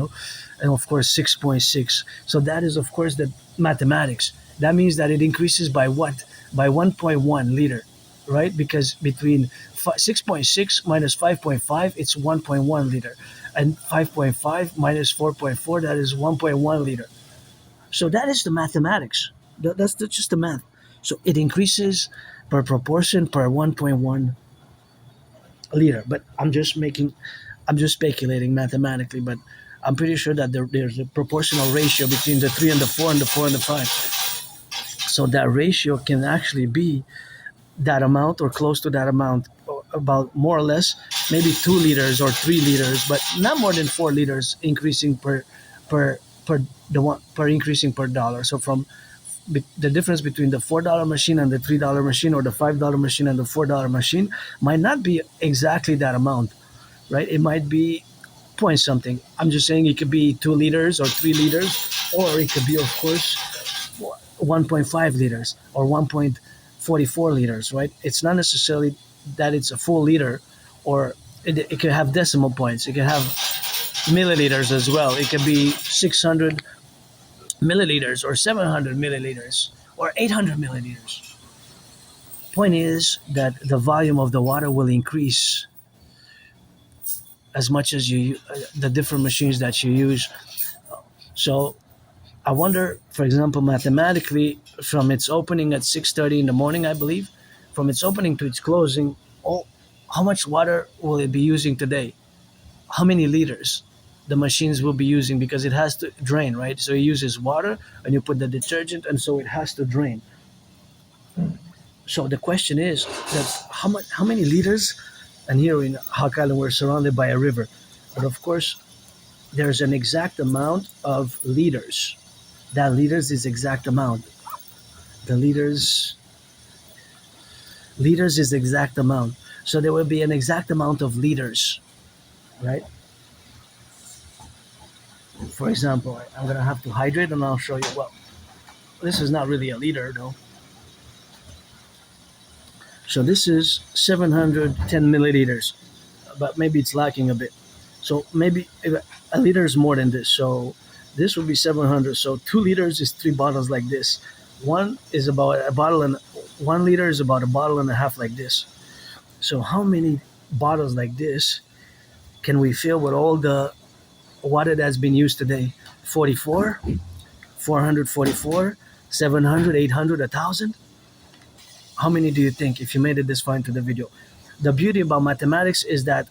and of course 6.6. So that is of course the mathematics. That means that it increases by what? By 1.1 liter, right? Because between 6.6 minus 5.5, it's 1.1 liter, and 5.5 minus 4.4, that is 1.1 liter. So that is the mathematics. That's just the math. So it increases per proportion per 1.1 liter. But I'm just speculating mathematically, but I'm pretty sure that there's a proportional ratio between the 3 and the 4 and the 4 and the 5. So that ratio can actually be that amount or close to that amount, or about more or less, maybe 2 liters or 3 liters, but not more than 4 liters increasing per increasing per dollar. So from the difference between the $4 machine and the $3 machine, or the $5 machine and the $4 machine, might not be exactly that amount, right? It might be point something. I'm just saying it could be 2 liters or 3 liters, or it could be, of course, 1.5 liters or 1.44 liters, right? It's not necessarily that it's a full liter, or it could have decimal points. It could have milliliters as well. It could be 600 milliliters or 700 milliliters or 800 milliliters. Point is that the volume of the water will increase as much as the different machines that you use. So I wonder, for example, mathematically, from its opening at 6:30 in the morning, I believe, from its opening to its closing, how much water will it be using today? How many liters the machines will be using, because it has to drain, right? So it uses water, and you put the detergent, and so it has to drain. So the question is that how many liters? And here in Hawk Island, we're surrounded by a river, but of course, there's an exact amount of liters. That liters is exact amount. The liters is exact amount. So there will be an exact amount of liters, right? For example, I'm gonna have to hydrate, and I'll show you. Well, this is not really a liter though. So this is 710 milliliters, but maybe it's lacking a bit. So maybe a liter is more than this. So this would be 700. So 2 liters is 3 bottles like this. One is about a bottle, and 1 liter is about a bottle and a half like this. So how many bottles like this can we fill with all the water that's been used today? 44, 444, 700, 800, 1,000? How many do you think, if you made it this far into the video? The beauty about mathematics is that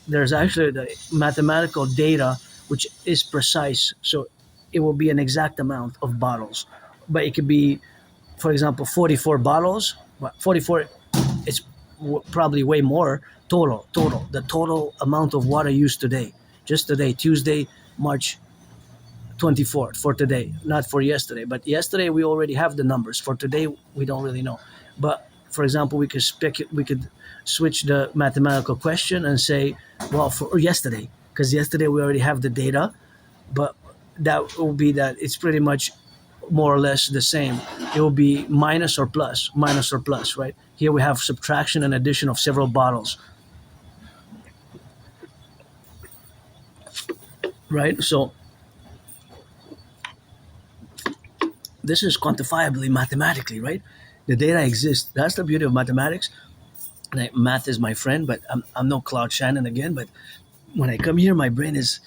there's actually the mathematical data which is precise. So it will be an exact amount of bottles. But it could be, for example, 44 bottles. 44, it's probably way more total. The total amount of water used today. Just today, Tuesday, March 24th, for today. Not for yesterday. But yesterday, we already have the numbers. For today, we don't really know. But for example, we could switch the mathematical question and say, well, for yesterday, because yesterday we already have the data, but that will be that it's pretty much more or less the same. It will be minus or plus, right? Here we have subtraction and addition of several bottles, right? So this is quantifiably mathematically, right? The data exists. That's the beauty of mathematics. Math is my friend, but I'm no Claude Shannon again. But when I come here, my brain is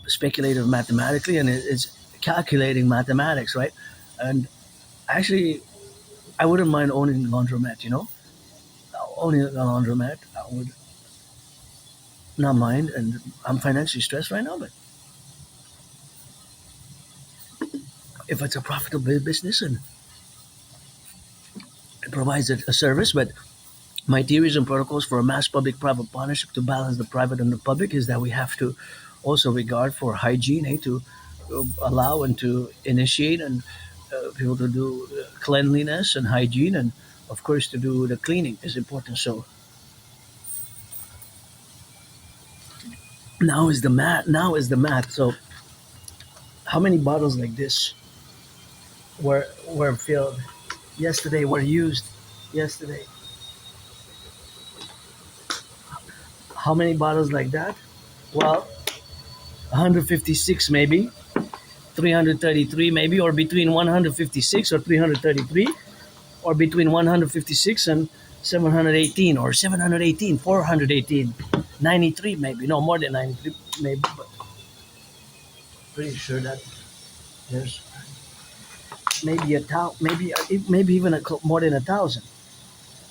speculative mathematically, and it's calculating mathematics, right? And actually, I wouldn't mind owning a laundromat, owning a laundromat. I would not mind, and I'm financially stressed right now, but if it's a profitable business and it provides a service, but my theories and protocols for a mass public-private partnership to balance the private and the public is that we have to also regard for hygiene, to allow and to initiate and people to do cleanliness and hygiene, and of course to do the cleaning is important. So now is the math. So how many bottles like this were filled yesterday, were used yesterday? How many bottles like that? Well, 156 maybe, 333 maybe, or between 156 or 333, or between 156 and 718, or 718, 418, 93 maybe, no more than 93 maybe, but pretty sure that there's maybe maybe even more than 1,000.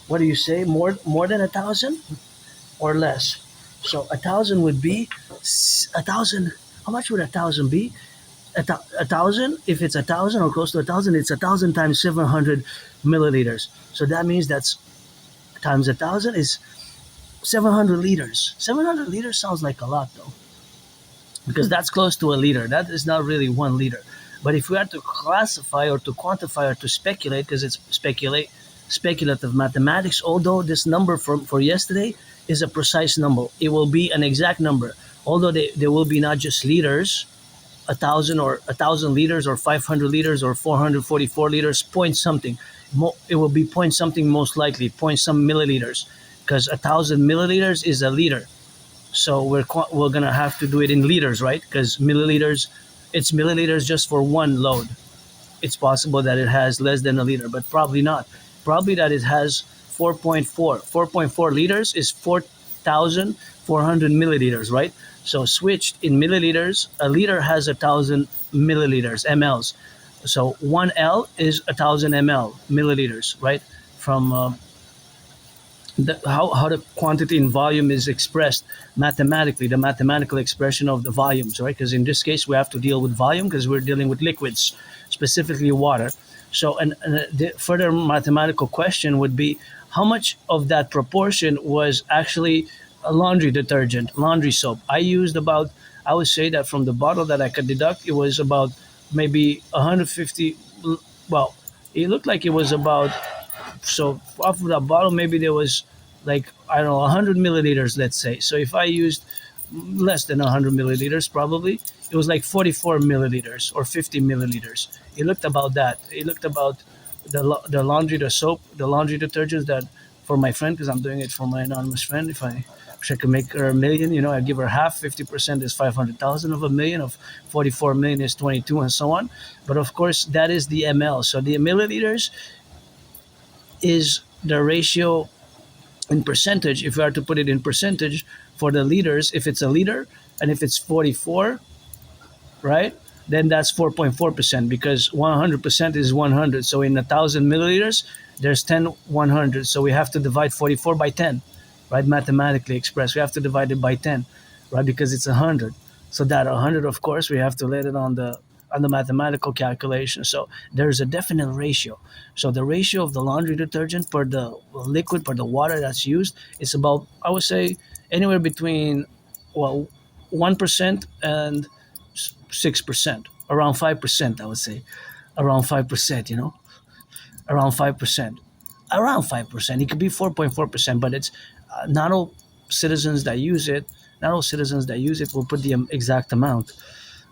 What do you say? More than 1,000 or less? So 1,000 would be 1,000. How much would 1,000 be? 1,000. If it's 1,000 or close to 1,000, it's 1,000 times 700 milliliters. So that means that's times 1,000 is 700 liters. 700 liters sounds like a lot though, because that's close to a liter. That is not really 1 liter. But if we are to classify or to quantify or to speculate, because it's speculative mathematics, although this number for yesterday is a precise number, it will be an exact number. Although there will be not just liters, 1,000 or 1,000 liters or 500 liters or 444 liters, point something. It will be point something, most likely point some milliliters, because 1,000 milliliters is a liter. So we're gonna have to do it in liters, right? Because milliliters, it's milliliters just for one load. It's possible that it has less than a liter, but probably not. Probably that it has 4.4. 4.4 liters is 4,400 milliliters, right? So switched in milliliters, a liter has 1,000 milliliters, mLs. So 1L is 1,000 milliliters, right? From how the quantity in volume is expressed mathematically, the mathematical expression of the volumes, right? Because in this case, we have to deal with volume because we're dealing with liquids, specifically water. So, the further mathematical question would be how much of that proportion was actually a laundry detergent, laundry soap. I would say that from the bottle that I could deduct, it was about maybe 150. Well, it looked like it was about, so off of that bottle, maybe there was like, I don't know, 100 milliliters, let's say. So if I used less than 100 milliliters, probably it was like 44 milliliters or 50 milliliters. It looked about that. It looked about the laundry, the soap, the laundry detergents that for my friend, because I'm doing it for my anonymous friend. If I wish I could make her a million, I give her half. 50% is 500,000 of a million. Of 44 million is 22, and so on. But of course, that is the ml. So the milliliters is the ratio in percentage. If we are to put it in percentage for the liters, if it's a liter and if it's 44, right, then that's 4.4%, because 100% is 100. So in 1,000 milliliters, there's 10 100. So we have to divide 44 by 10, right? Mathematically expressed, we have to divide it by 10, right? Because it's 100. So that 100, of course, we have to let it on the mathematical calculation. So there's a definite ratio. So the ratio of the laundry detergent per the liquid, per the water that's used, is about, I would say, anywhere between, well, 1% and 6%, around 5%, I would say, around 5%, around 5%, around 5%. It could be 4.4%, but it's not all citizens that use it. Not all citizens that use it will put the exact amount,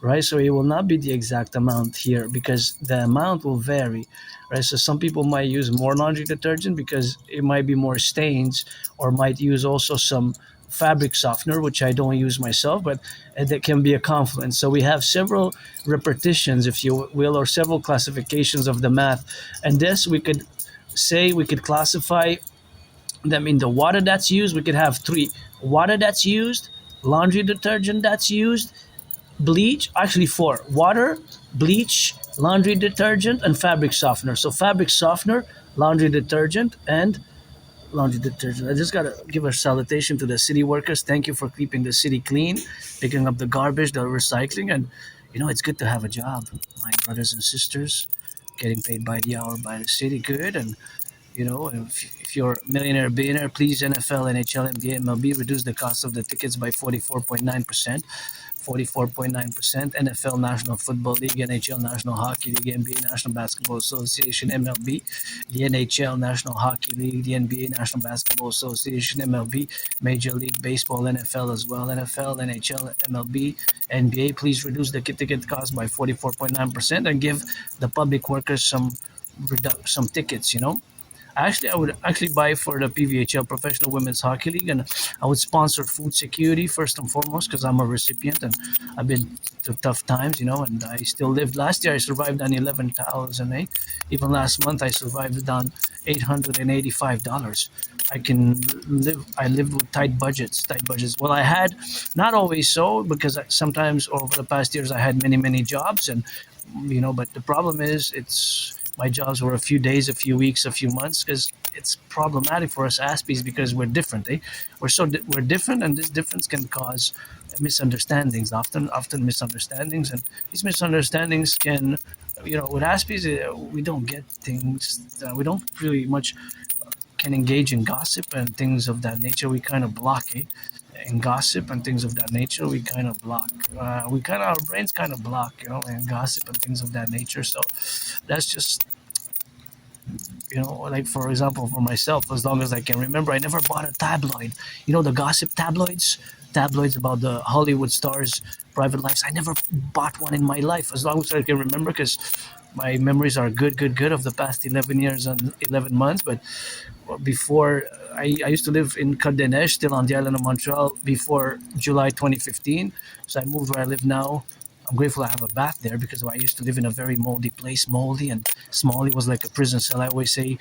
right? So it will not be the exact amount here because the amount will vary, right? So some people might use more laundry detergent because it might be more stains, or might use also some fabric softener, which I don't use myself, but that can be a confluence. So we have several repetitions, if you will, or several classifications of the math. And this we could classify them in the water that's used. We could have 3: water that's used, laundry detergent that's used, bleach, actually 4: water, bleach, laundry detergent, and fabric softener. So fabric softener, laundry detergent, and laundry detergent. I just gotta give a salutation to the city workers. Thank you for keeping the city clean, picking up the garbage, the recycling, and it's good to have a job. My brothers and sisters, getting paid by the hour by the city, good. And if you're a millionaire, billionaire, please NFL, NHL, NBA, MLB reduce the cost of the tickets by 44.9%. 44.9%, NFL National Football League, NHL National Hockey League, NBA National Basketball Association, MLB, the NHL National Hockey League, the NBA National Basketball Association, MLB, Major League Baseball, NFL as well, NFL, NHL, MLB, NBA. Please reduce the ticket cost by 44.9% and give the public workers some tickets, you know. Actually, I would actually buy for the PVHL Professional Women's Hockey League, and I would sponsor food security first and foremost because I'm a recipient and I've been through tough times, you know, and I still lived. Last year, I survived on 11,000. Even last month, I survived on $885. I can live. I lived with tight budgets. Tight budgets. Well, I had not always so because sometimes over the past years I had many jobs, and you know. But the problem is, it's my jobs were a few days, a few weeks, a few months because it's problematic for us Aspies because we're different. We're different, and this difference can cause misunderstandings. Often misunderstandings, and these misunderstandings can, you know, with Aspies, we don't get things. We don't really much can engage in gossip and things of that nature. We kind of block it. In gossip and things of that nature, we kind of block. Our brains kind of block, you know, and gossip and things of that nature. So that's just, you know, like for example, for myself, as long as I can remember, I never bought a tabloid. You know, the gossip tabloids about the Hollywood stars' private lives. I never bought one in my life, as long as I can remember, because my memories are good of the past 11 years and 11 months. But before, I used to live in Cardenesh, still on the island of Montreal, before July 2015. So I moved where I live now. I'm grateful I have a bath there because I used to live in a very moldy place, moldy and small. It was like a prison cell. I always say,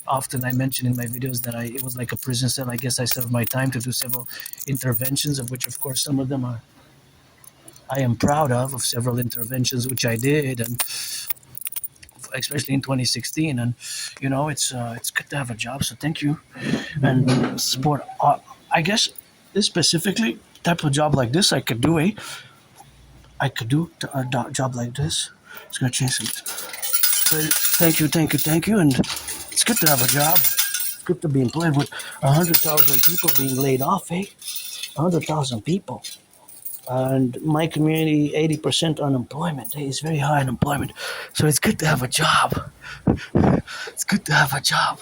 often I mention in my videos that it was like a prison cell. I guess I served my time to do several interventions, of which, of course, some of them I am proud of several interventions which I did, and especially in 2016. And you know, it's good to have a job. So thank you and support. I guess this specifically type of job like this, I could do a job like this. It's gonna change some. Thank you, and it's good to have a job. It's good to be employed with 100,000 people being laid off. 100,000 people, and my community 80% unemployment. It's very high unemployment, so it's good to have a job. It's good to have a job.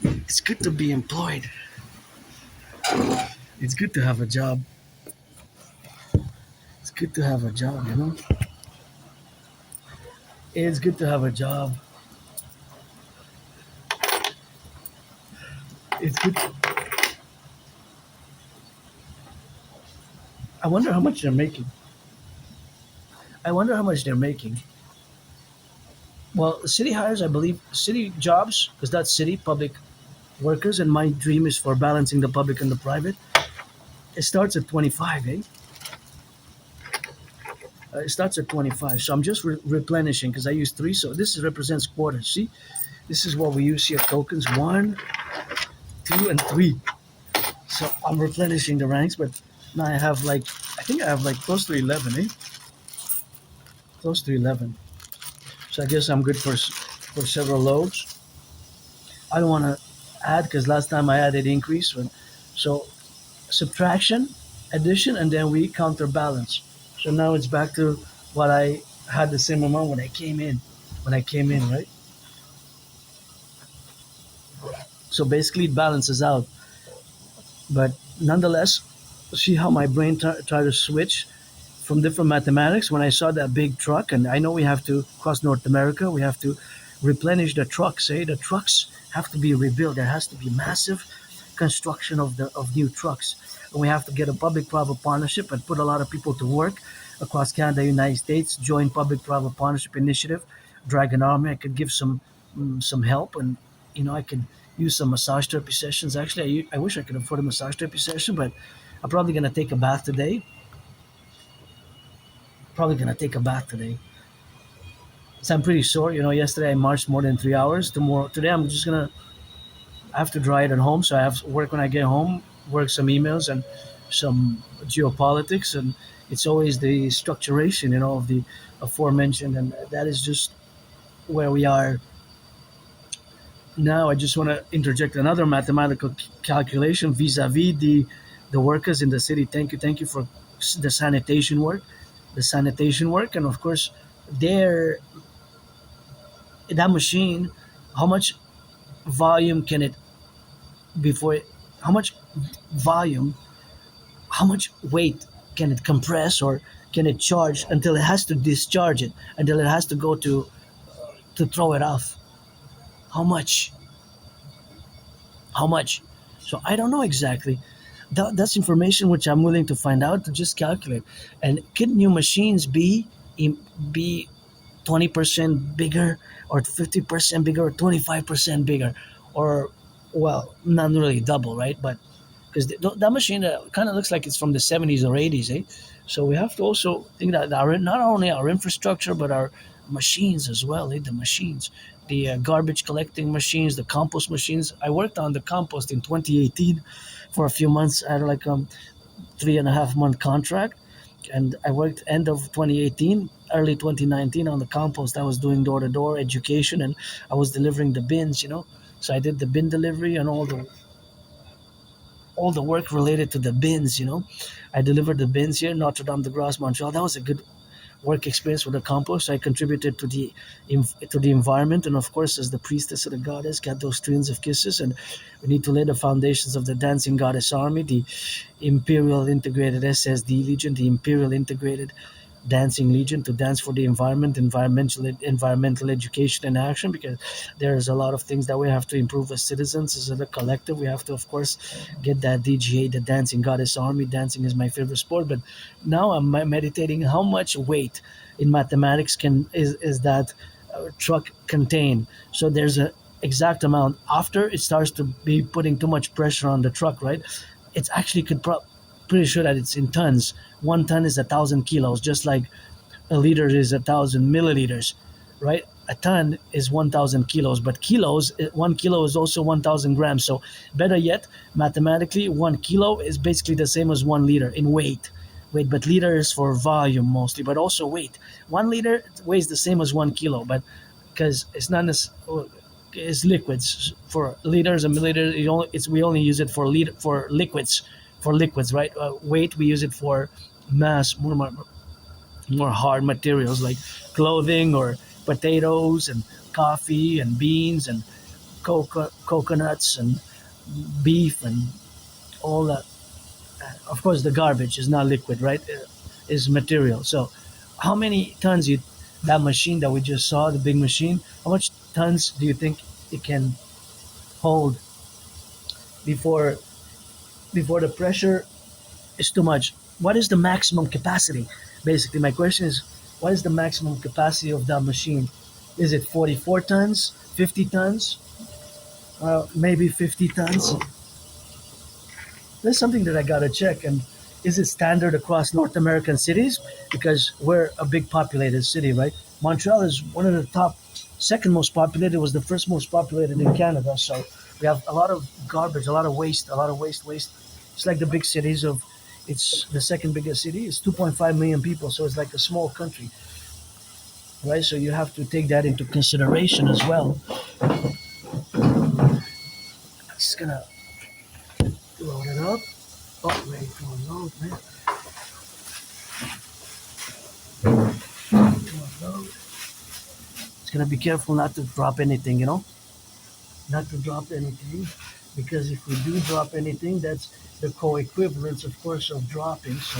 It's good to be employed. It's good to have a job. It's good to have a job, you know? It's good to have a job. It's good. I wonder how much they're making. I wonder how much they're making. Well, city hires, I believe, city jobs, because that's city, public workers, and my dream is for balancing the public and the private. It starts at 25, eh? It starts at 25. So I'm just replenishing because I use three. So represents quarters. See, this is what we use here: tokens 1, 2, and 3. So I'm replenishing the ranks, but now I think I have like close to 11, eh? Close to 11. So I guess I'm good for several loads. I don't want to add because last time I added increase. So subtraction, addition, and then we counterbalance. So now it's back to what I had the same amount when I came in. Right? So basically it balances out. But nonetheless, see how my brain tried to switch from different mathematics when I saw that big truck, and I know we have to cross North America. We have to replenish the trucks. The trucks have to be rebuilt. There has to be massive construction of new trucks, and we have to get a public-private partnership and put a lot of people to work across Canada, United States. Join public-private partnership initiative. Dragon Army. I could give some help, and I could use some massage therapy sessions. Actually, I wish I could afford a massage therapy session, but I'm probably gonna take a bath today. So I'm pretty sore. Yesterday I marched more than 3 hours. Today I have to dry it at home. So I have to work when I get home, work some emails and some geopolitics. And it's always the structuration, of the aforementioned. And that is just where we are now. I just want to interject another mathematical calculation vis-a-vis the workers in the city. Thank you for the sanitation work, and of course, there that machine, how much volume can it before it, how much volume, how much weight can it compress or can it charge until it has to discharge it, until it has to go to throw it off? How much? How much? So I don't know exactly. That's information which I'm willing to find out to just calculate. And could new machines be 20% bigger or 50% bigger or 25% bigger, or, well, not really double, right? But because that machine kind of looks like it's from the 70s or 80s, eh? So we have to also think that not only our infrastructure but our machines as well, eh? The machines, the garbage collecting machines, the compost machines. I worked on the compost in 2018 for a few months. I had like 3.5 month contract, and I worked end of 2018, early 2019 on the compost. I was doing door to door education, and I was delivering the bins, So I did the bin delivery and all the work related to the bins. I delivered the bins here, Notre Dame de Grace, Montreal. That was a good work experience with the compost. I contributed to the environment, and of course, as the priestess of the goddess, got those trillions of kisses, and we need to lay the foundations of the dancing goddess army, the Imperial Integrated SSD Legion, the Imperial Integrated Dancing Legion, to dance for the environment, environmental education and action, because there's a lot of things that we have to improve as citizens, as a collective. We have to, of course, get that DGA, the Dancing Goddess Army. Dancing is my favorite sport, but now I'm meditating how much weight in mathematics is that truck contain. So there's a exact amount. After it starts to be putting too much pressure on the truck, right? It's actually pretty sure that it's in tons. 1 ton is 1,000 kilos, just like a liter is 1,000 milliliters, right? A ton is 1,000 kilos, but 1 kilo is also 1,000 grams. So better yet, mathematically, 1 kilo is basically the same as 1 liter in weight. But liter is for volume mostly, but also weight. 1 liter weighs the same as 1 kilo, but because it's not it's liquids. For liters and milliliters, we only use it for liquids, right? Weight, we use it for mass, more hard materials like clothing or potatoes and coffee and beans and coconuts and beef and all that. Of course, the garbage is not liquid, right? Is material. So, how many tons that machine that we just saw, the big machine, how much tons do you think it can hold before the pressure is too much? What is the maximum capacity? Basically, my question is, what is the maximum capacity of that machine? Is it 44 tons, 50 tons, maybe 50 tons? That's something that I gotta check. And is it standard across North American cities? Because we're a big populated city, right? Montreal is one of the top, second most populated, was the first most populated in Canada. So we have a lot of garbage, a lot of waste, waste. It's like the big cities of, it's the second biggest city. It's 2.5 million people, so it's like a small country, right? So you have to take that into consideration as well. Just gonna load it up. Oh, wait, don't load, man. Don't load. Just gonna be careful not to drop anything, not to drop anything, because if we do drop anything, that's the co-equivalence, of course, of dropping. So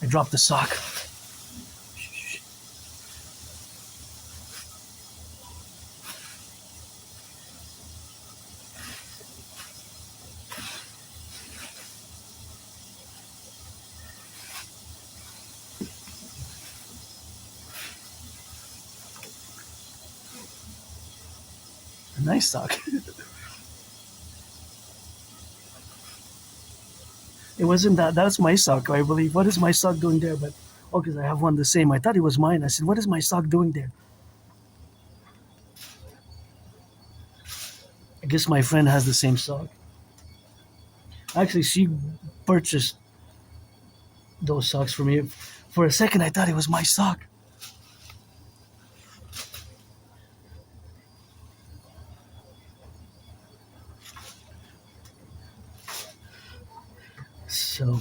I dropped the sock. A nice sock. It wasn't that. That's my sock, I believe. What is my sock doing there? But oh, because I have one the same. I thought it was mine. I said, "What is my sock doing there?" I guess my friend has the same sock. Actually, she purchased those socks for me. For a second, I thought it was my sock. So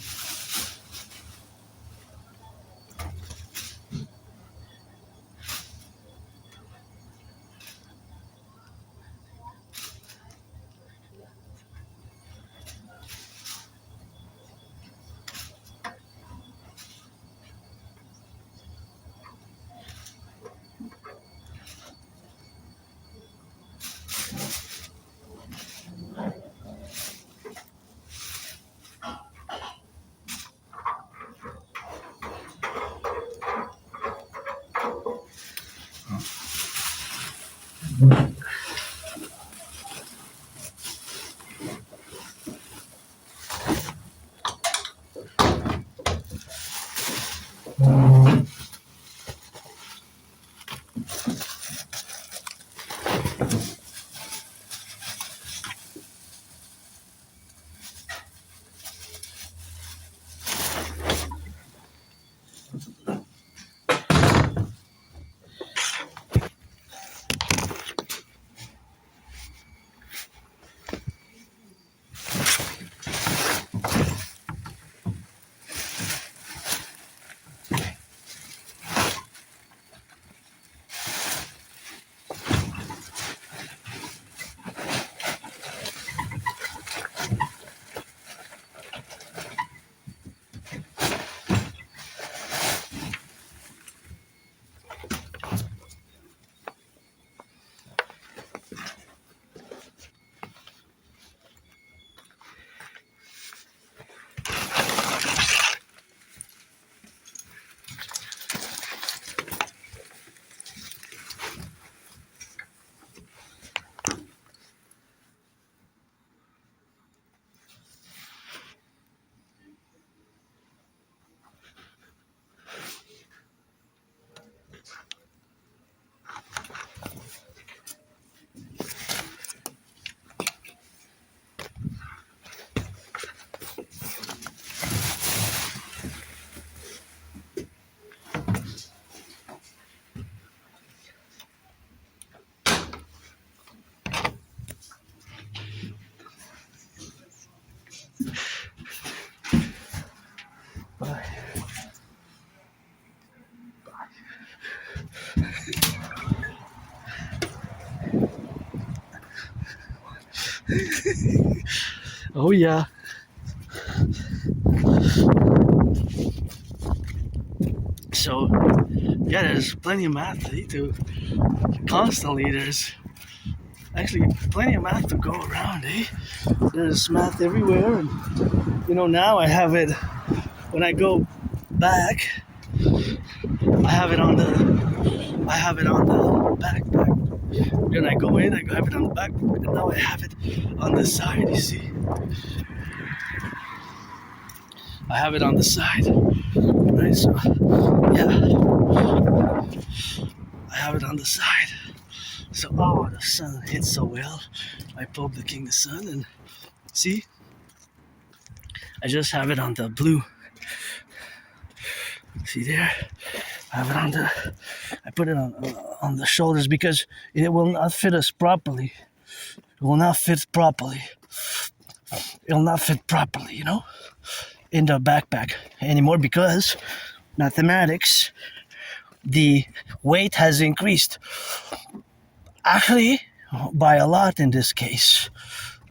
oh yeah. So yeah, there's plenty of math to constantly. There's actually plenty of math to go around. There's math everywhere, and now I have it. When I go back, I have it on the backpack. Then I go in, I have it on the back, and now I have it on the side. You see, I have it on the side. Right, so yeah, I have it on the side. So the sun hits so well. I publiking the sun, and see, I just have it on the blue. See there, I have it on I put it on the shoulders because it will not fit us properly. It will not fit properly. It'll not fit properly, in the backpack anymore because Mathx, the weight has increased. Actually, by a lot in this case.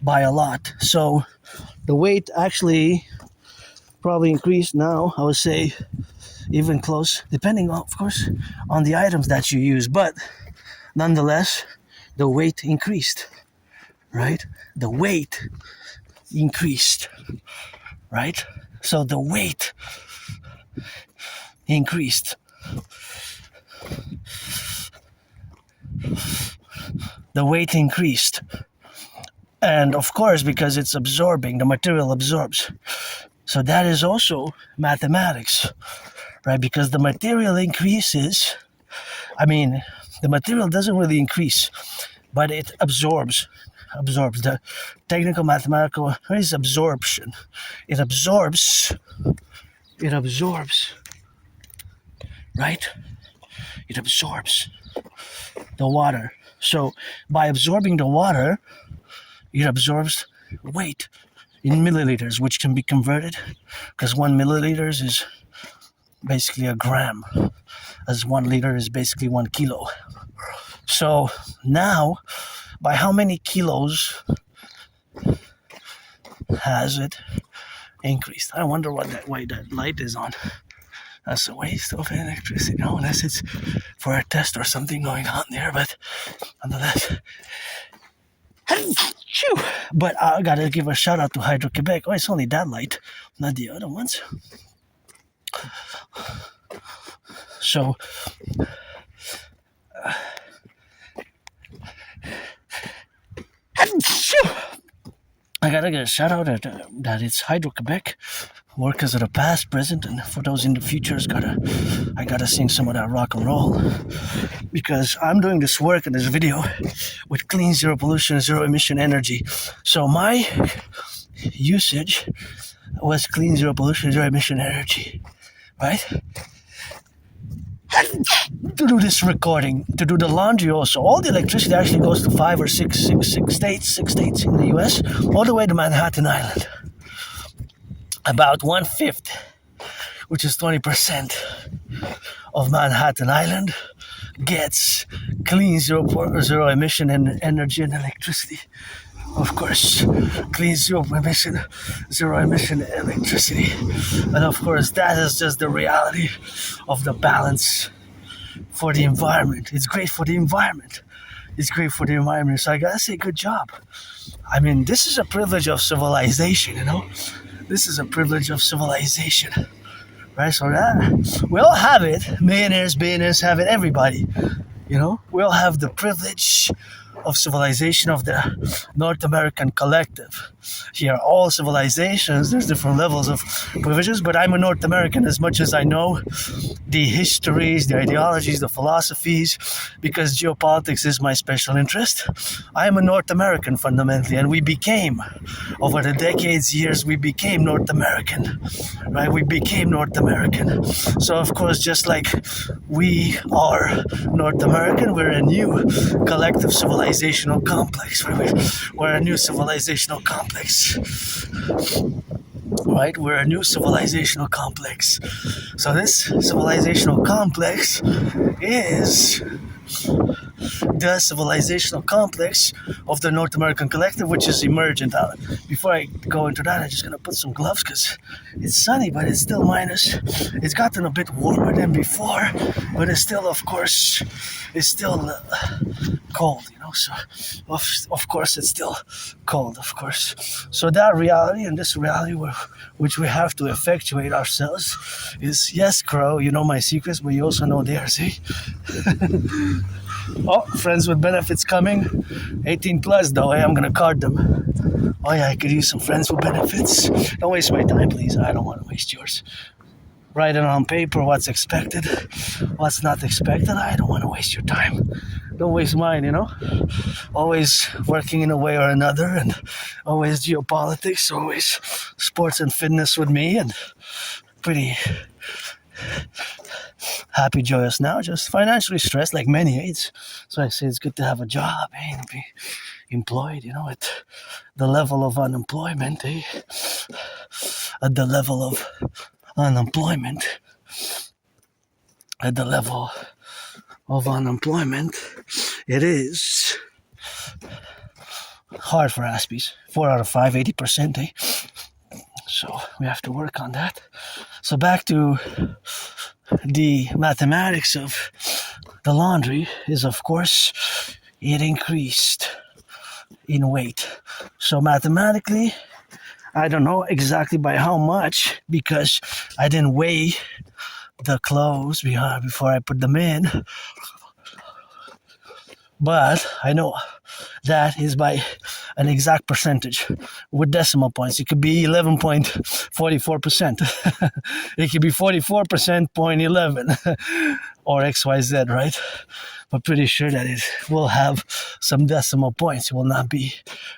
By a lot. So the weight actually probably increased now, I would say even close, depending on, of course, on the items that you use. But nonetheless, the weight increased, right? The weight increased, right? So the weight increased. The weight increased. And of course, because it's absorbing, the material absorbs. So that is also mathematics, right? Because the material increases. The material doesn't really increase, but it absorbs. The technical mathematical is absorption. It absorbs, right? It absorbs the water. So by absorbing the water, it absorbs weight. in milliliters, which can be converted, because 1 milliliter is basically a gram, as 1 liter is basically 1 kilo. So now, by how many kilos has it increased? I wonder why that light is on. That's a waste of electricity, no, unless it's for a test or something going on there, but nonetheless. But I gotta give a shout out to Hydro-Quebec. Oh, it's only that light, not the other ones. So, I gotta get a shout out that it's Hydro-Quebec. Workers of the past, present, and for those in the future, I gotta sing some of that rock and roll, because I'm doing this work in this video with clean, zero pollution, zero emission energy. So my usage was clean, zero pollution, zero emission energy, right? To do this recording, to do the laundry also. All the electricity actually goes to 5 or 6 states in the US, all the way to Manhattan Island. About 1/5, which is 20% of Manhattan Island, gets clean, zero emission energy and electricity. Of course, clean, zero emission electricity. And of course, that is just the reality of the balance for the environment. It's great for the environment. So I gotta say, good job. I mean, this is a privilege of civilization, you know? This is a privilege of civilization, right? So that, we all have it. Millionaires, billionaires have it, everybody, you know? We all have the privilege of civilization of the North American Collective. Here, all civilizations, there's different levels of privileges, but I'm a North American as much as I know the histories, the ideologies, the philosophies, because geopolitics is my special interest. I am a North American fundamentally, and we became, over the decades, years, we became North American, right? We became North American. So of course, just like we are North American, we're a new collective civilizational complex. We're a new civilizational complex. Right? We're a new civilizational complex. So this civilizational complex is the civilizational complex of the North American Collective, which is emergent. Before I go into that, I'm just going to put some gloves because it's sunny, but it's still minus. It's gotten a bit warmer than before, but it's still, of course, cold, you know. So, of course, it's still cold, of course. So that reality and this reality which we have to effectuate ourselves is, yes, Crow, you know my secrets, but you also know theirs, eh? Oh, friends with benefits coming. 18 plus though, I'm gonna card them. Oh yeah, I could use some friends with benefits. Don't waste my time, please. I don't want to waste yours. Write it on paper, what's expected, what's not expected. I don't want to waste your time. Don't waste mine, you know? Always working in a way or another, and always geopolitics, always sports and fitness with me, and pretty happy, joyous now, just financially stressed like many AIDS. So I say it's good to have a job, eh, and be employed, you know, at the level of unemployment, eh? At the level of unemployment, it is hard for Aspies. 4 out of 5, 80%, eh? So we have to work on that. So back to the mathematics of the laundry is, of course, it increased in weight. So mathematically, I don't know exactly by how much, because I didn't weigh the clothes before I put them in. But I know that is by an exact percentage with decimal points. It could be 11.44%. It could be 44.11 or XYZ, right? But pretty sure that it will have some decimal points. It will not be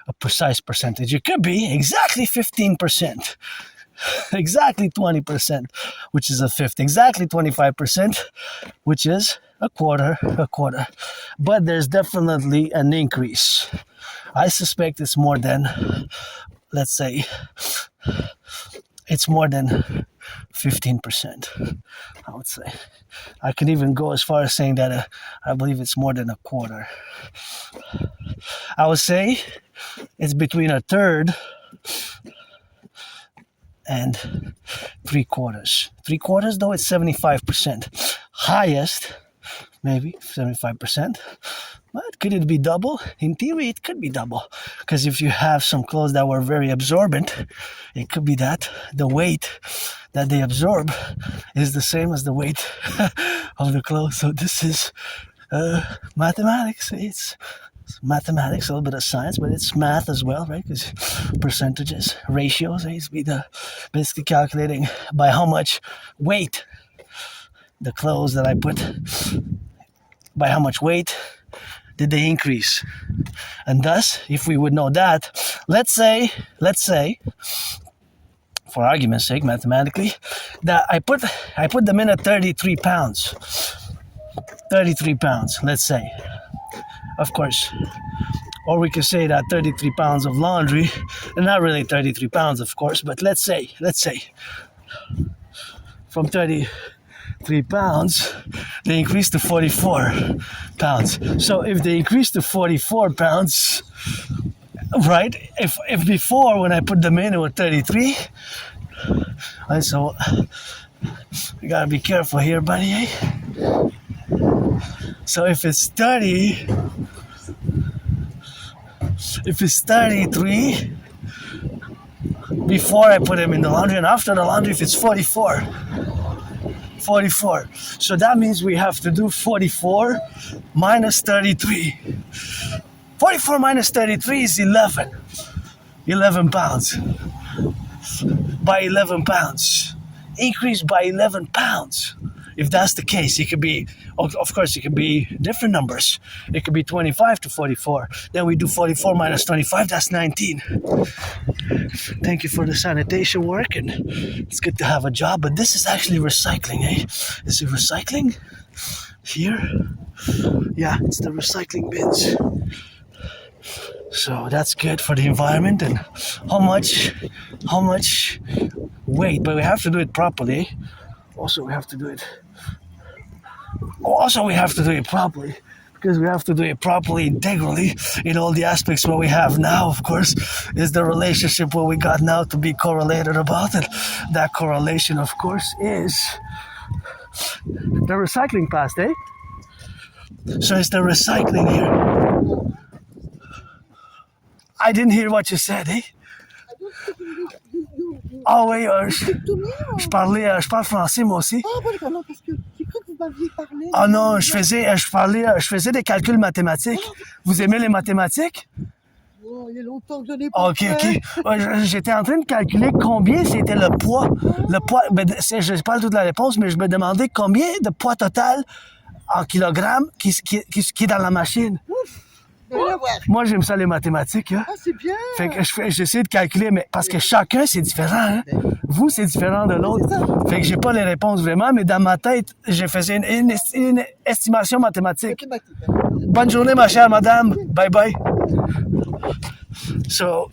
a precise percentage. It could be exactly 15%. Exactly 20%, which is a fifth. Exactly 25%, which is a quarter. But there's definitely an increase. I suspect it's more than let's say it's more than 15%, I would say. I can even go as far as saying that I believe it's more than a quarter. I would say it's between a third and 3/4. 3/4 though, it's 75%. Highest, maybe 75%. But could it be double? In theory, it could be double. Because if you have some clothes that were very absorbent, it could be that the weight that they absorb is the same as the weight of the clothes. So this is mathematics. It's mathematics, a little bit of science, but it's math as well, right? Because percentages, ratios, it's basically calculating by how much weight the clothes that I put, by how much weight did they increase. And thus, if we would know that, let's say, for argument's sake, mathematically, that I put them in at 33 pounds. 33 pounds, let's say. Of course. Or we could say that 33 pounds of laundry, and not really 33 pounds, of course, but let's say, from 33 pounds, they increased to 44 pounds. So if they increased to 44 pounds, right, if before when I put them in, it was 33, right, so you gotta be careful here, buddy, eh? So if it's 30, if it's 33 before I put them in the laundry, and after the laundry, if it's 44. So that means we have to do 44 minus 33. 44 minus 33 is 11. 11 pounds. By 11 pounds. Increase by 11 pounds. If that's the case, it could be, of course, it could be different numbers. It could be 25 to 44. Then we do 44 minus 25, that's 19. Thank you for the sanitation work, and it's good to have a job, but this is actually recycling, eh? Is it recycling? Here? Yeah, it's the recycling bins. So that's good for the environment. And how much weight, but we have to do it properly. Also, we have to do it properly, because we have to do it properly, integrally, in all the aspects. What we have now, of course, is the relationship what we got now to be correlated about it. That correlation, of course, is the recycling past, eh? So it's the recycling here. I didn't hear what you said, eh? Ah oui, je parle français moi aussi. Ah bon, non, parce que j'ai cru que vous m'aviez parlé. Ah non, je faisais des calculs mathématiques. Vous aimez les mathématiques? Oh, il y a longtemps que je n'ai pas Ok. fait. J'étais en train de calculer combien c'était le poids. Le poids, je parle toute la réponse, mais je me demandais combien de poids total en kilogrammes qui est dans la machine. Moi, j'aime ça les mathématiques. Hein. Ah, c'est bien. Fait que j'essaie de calculer, mais parce que chacun, c'est différent. Hein. Vous, c'est différent de l'autre. Fait que j'ai pas les réponses vraiment, mais dans ma tête, j'ai fait une estimation mathématique. Bonne journée, ma chère madame. Bye bye. So,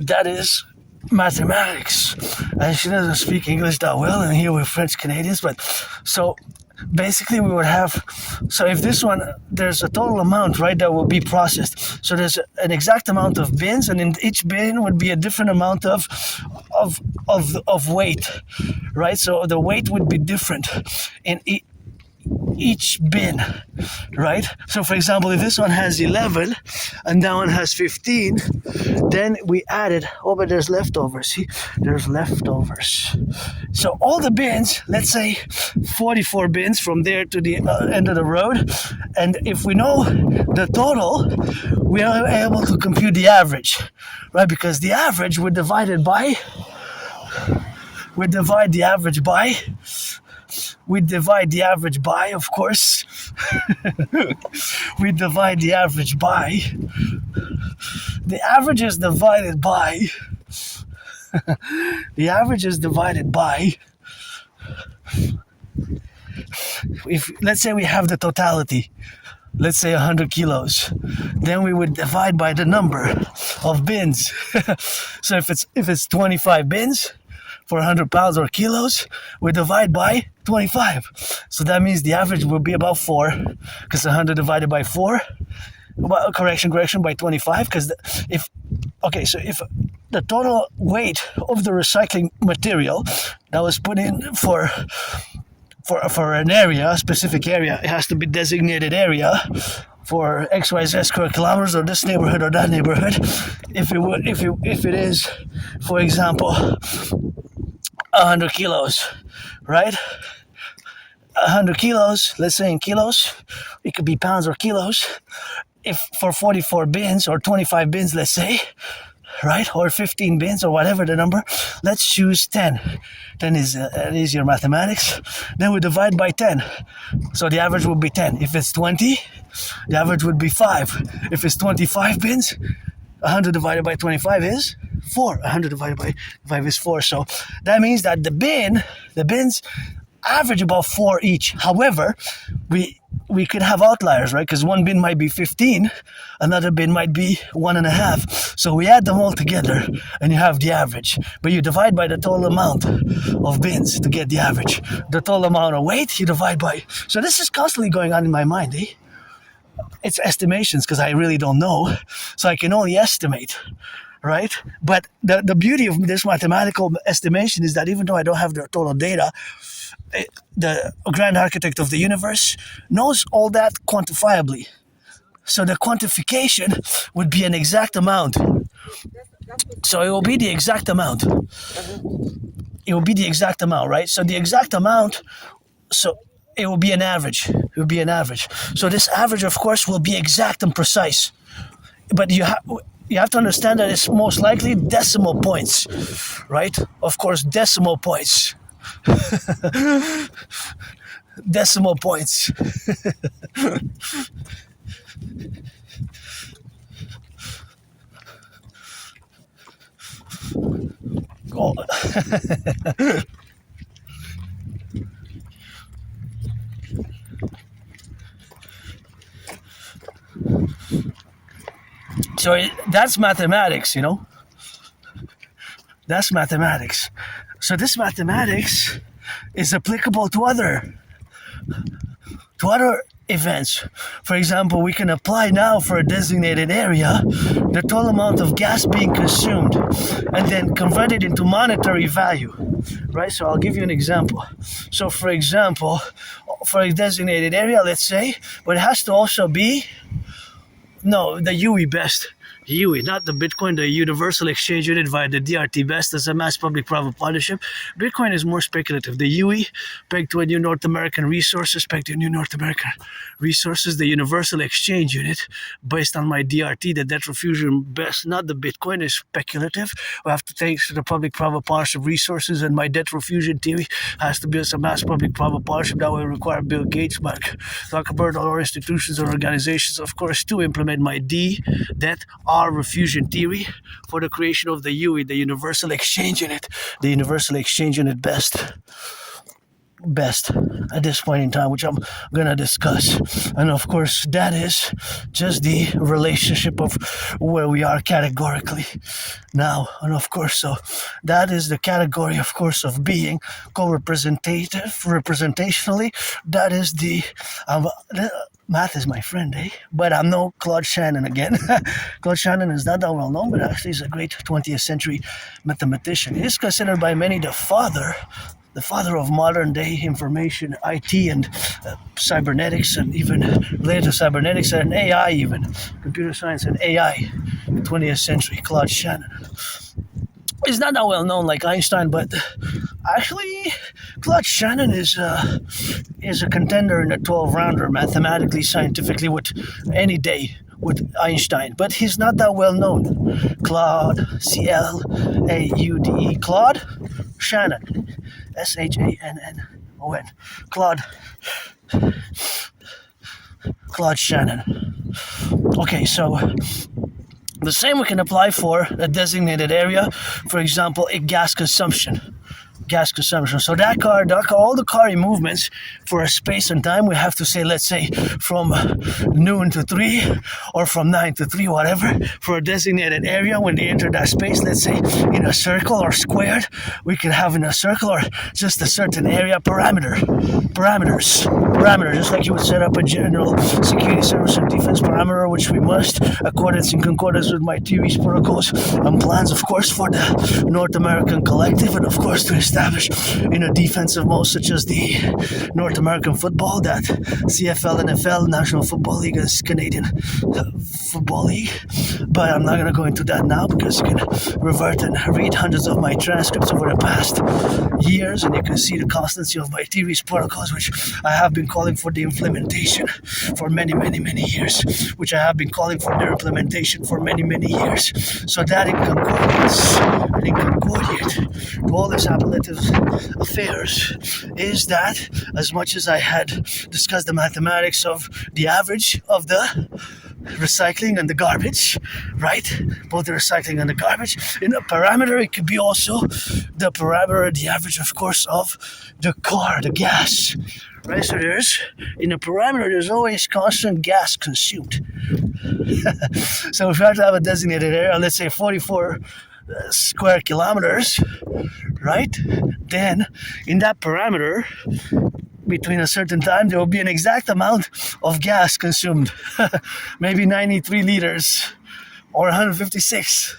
that is mathematics. And she doesn't speak English that well, and here we're French Canadians, but so basically we would have, so if this one, there's a total amount, right, that will be processed. So there's an exact amount of bins, and in each bin would be a different amount of weight, right? So the weight would be different in each bin, right? So for example, if this one has 11 and that one has 15, then we added, oh, but there's leftovers. See, there's leftovers. So all the bins, let's say 44 bins from there to the end of the road. And if we know the total, we are able to compute the average, right? Because the average we divide the average by, of course. We divide the average by. The average is divided by. The average is divided by. If let's say we have the totality let's say 100 kilos. Then we would divide by the number of bins. So if it's 25 bins for 100 pounds or kilos, we divide by 25. So that means the average will be about 4, because 100 divided by 4, well, correction, by 25, because if the total weight of the recycling material that was put in for an area, a specific area, it has to be designated area for XYZ square kilometers, or this neighborhood or that neighborhood. If it is, for example, 100 kilos, right? 100 kilos, let's say in kilos, it could be pounds or kilos. If for 44 bins or 25 bins, let's say, right, or 15 bins or whatever the number, let's choose 10. 10 is easier mathematics. Then we divide by 10. So the average would be 10. If it's 20, the average would be 5. If it's 25 bins, 100 divided by 25 is 4. 100 divided by 5 is 4. So that means that the bins average about 4 each. However, we could have outliers, right? Because one bin might be 15, another bin might be 1.5. So we add them all together and you have the average. But you divide by the total amount of bins to get the average. The total amount of weight you divide by. So this is constantly going on in my mind, eh? It's estimations because I really don't know. So I can only estimate, right? But the beauty of this mathematical estimation is that even though I don't have the total data, the grand architect of the universe knows all that quantifiably. So the quantification would be an exact amount. So it will be the exact amount. It will be the exact amount, right? So the exact amount, so it will be an average. It will be an average. So this average, of course, will be exact and precise. But you have to understand that it's most likely decimal points, right? Of course, decimal points. Decimal points. Oh. So that's mathematics, you know. That's mathematics. So this mathematics is applicable to other events. For example, we can apply now for a designated area the total amount of gas being consumed and then convert it into monetary value, right? So I'll give you an example. So for example, for a designated area, let's say, but it has to also be, no, the UE best. UE, not the Bitcoin, the Universal Exchange Unit via the DRT Best as a mass public-private partnership. Bitcoin is more speculative. The UE, pegged to a new North American resources, the Universal Exchange Unit, based on my DRT, the debt refusion best, not the Bitcoin, is speculative. We have to take the public-private partnership resources, and my debt refusion theory has to be as a mass public-private partnership that will require Bill Gates, Mark Zuckerberg, or institutions or organizations, of course, to implement my debt refusion theory for the creation of the UE, the Universal Exchange Unit, best at this point in time, which I'm gonna discuss. And of course, that is just the relationship of where we are categorically now. And of course, so that is the category, of course, of being representationally. That is the math is my friend, eh? But I'm no Claude Shannon again. Claude Shannon is not that well known, but actually he's a great 20th century mathematician. He is considered by many the father of modern day information, IT, and cybernetics, and even later cybernetics and AI, even computer science and AI in the 20th century. Claude Shannon. He's not that well known like Einstein, but actually, Claude Shannon is a contender in a 12-rounder mathematically, scientifically, with any day with Einstein. But he's not that well known. Claude, C-L-A-U-D-E, Claude Shannon, S-H-A-N-N-O-N, Claude Shannon. Okay, so the same we can apply for a designated area, for example, a gas consumption. gas consumption. So that car, all the car movements for a space and time, we have to say, let's say from noon to 3 or from 9 to 3, whatever, for a designated area when they enter that space, let's say in a circle or squared, we can have in a circle or just a certain area parameters, just like you would set up a general security service or defense parameter, which we must, accordance in concordance with my theories, protocols, and plans, of course, for the North American Collectif, and of course to establish in a defensive mode such as the North American football, that CFL, NFL, National Football League, is Canadian Football League. But I'm not going to go into that now because you can revert and read hundreds of my transcripts over the past years, and you can see the constancy of my theories, protocols, which I have been calling for the implementation for many years, which I have been calling for their implementation for many years. So that in concordiate to all these appellative affairs is that as much as I had discussed the mathematics of the average of the recycling and the garbage, right? Both the recycling and the garbage. In a parameter, it could be also the parameter, the average, of course, of the car, the gas, right? So in a parameter, there's always constant gas consumed. So if you have to have a designated area, let's say 44 square kilometers, right? Then in that parameter, between a certain time, there will be an exact amount of gas consumed. Maybe 93 liters or 156,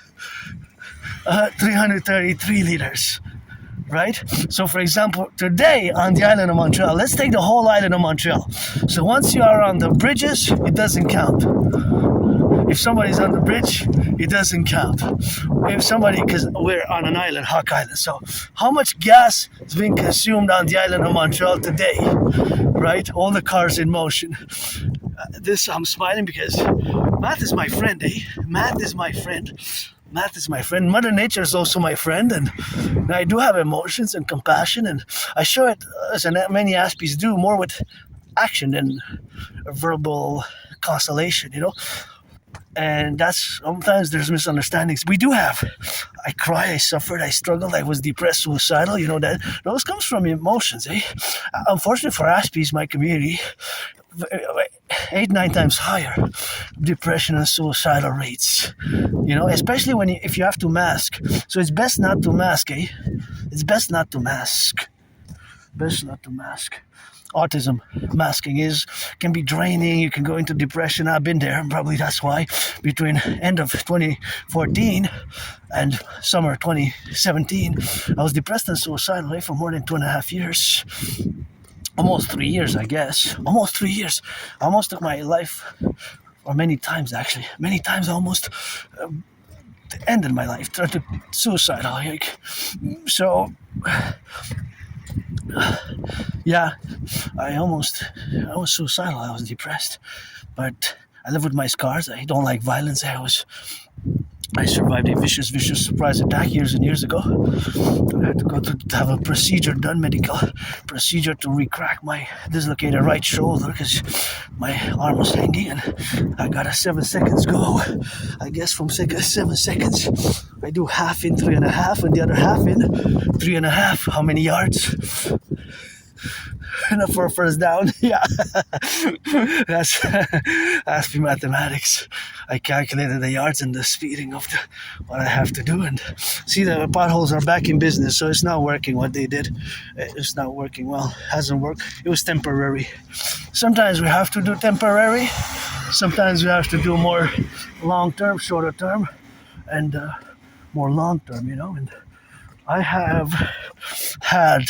333 liters, right? So for example, today on the island of Montreal, let's take the whole island of Montreal. So once you are on the bridges, it doesn't count. If somebody's on the bridge, it doesn't count. If somebody, because we're on an island, Hawk Island, so how much gas is being consumed on the island of Montreal today, right? All the cars in motion. I'm smiling because math is my friend, eh? Math is my friend. Mother Nature is also my friend, and I do have emotions and compassion, and I show it, as many Aspies do, more with action than verbal constellation, you know? And that's, sometimes there's misunderstandings. We do have. I cried, I suffered, I struggled, I was depressed, suicidal, you know, that those comes from emotions, eh? Unfortunately for Aspies, my community, 8-9 times higher depression and suicidal rates, you know, especially if you have to mask. So it's best not to mask, eh? It's best not to mask. Autism masking can be draining. You can go into depression. I've been there, and probably that's why between end of 2014 and summer 2017 I was depressed and suicidal for more than 2.5 years, almost 3 years, I guess. Almost 3 years. I almost took my life, or many times I almost ended my life, tried to suicidal, like, so yeah, I was suicidal, I was depressed, but I live with my scars. I don't like violence. I survived a vicious surprise attack years and years ago. I had to go to have a procedure done, medical procedure, to re-crack my dislocated right shoulder because my arm was hanging, and I got a 7 seconds go. I guess from 7 seconds, I do half in 3.5 and the other half in 3.5. How many yards? Enough for a first down. Yeah. That's Aspie mathematics. I calculated the yards and the speeding of what I have to do, and see, the potholes are back in business, so it's not working what they did. It's not working well. Hasn't worked. It was temporary. Sometimes we have to do temporary. Sometimes we have to do more long-term, shorter term, and more long-term, you know. And I have had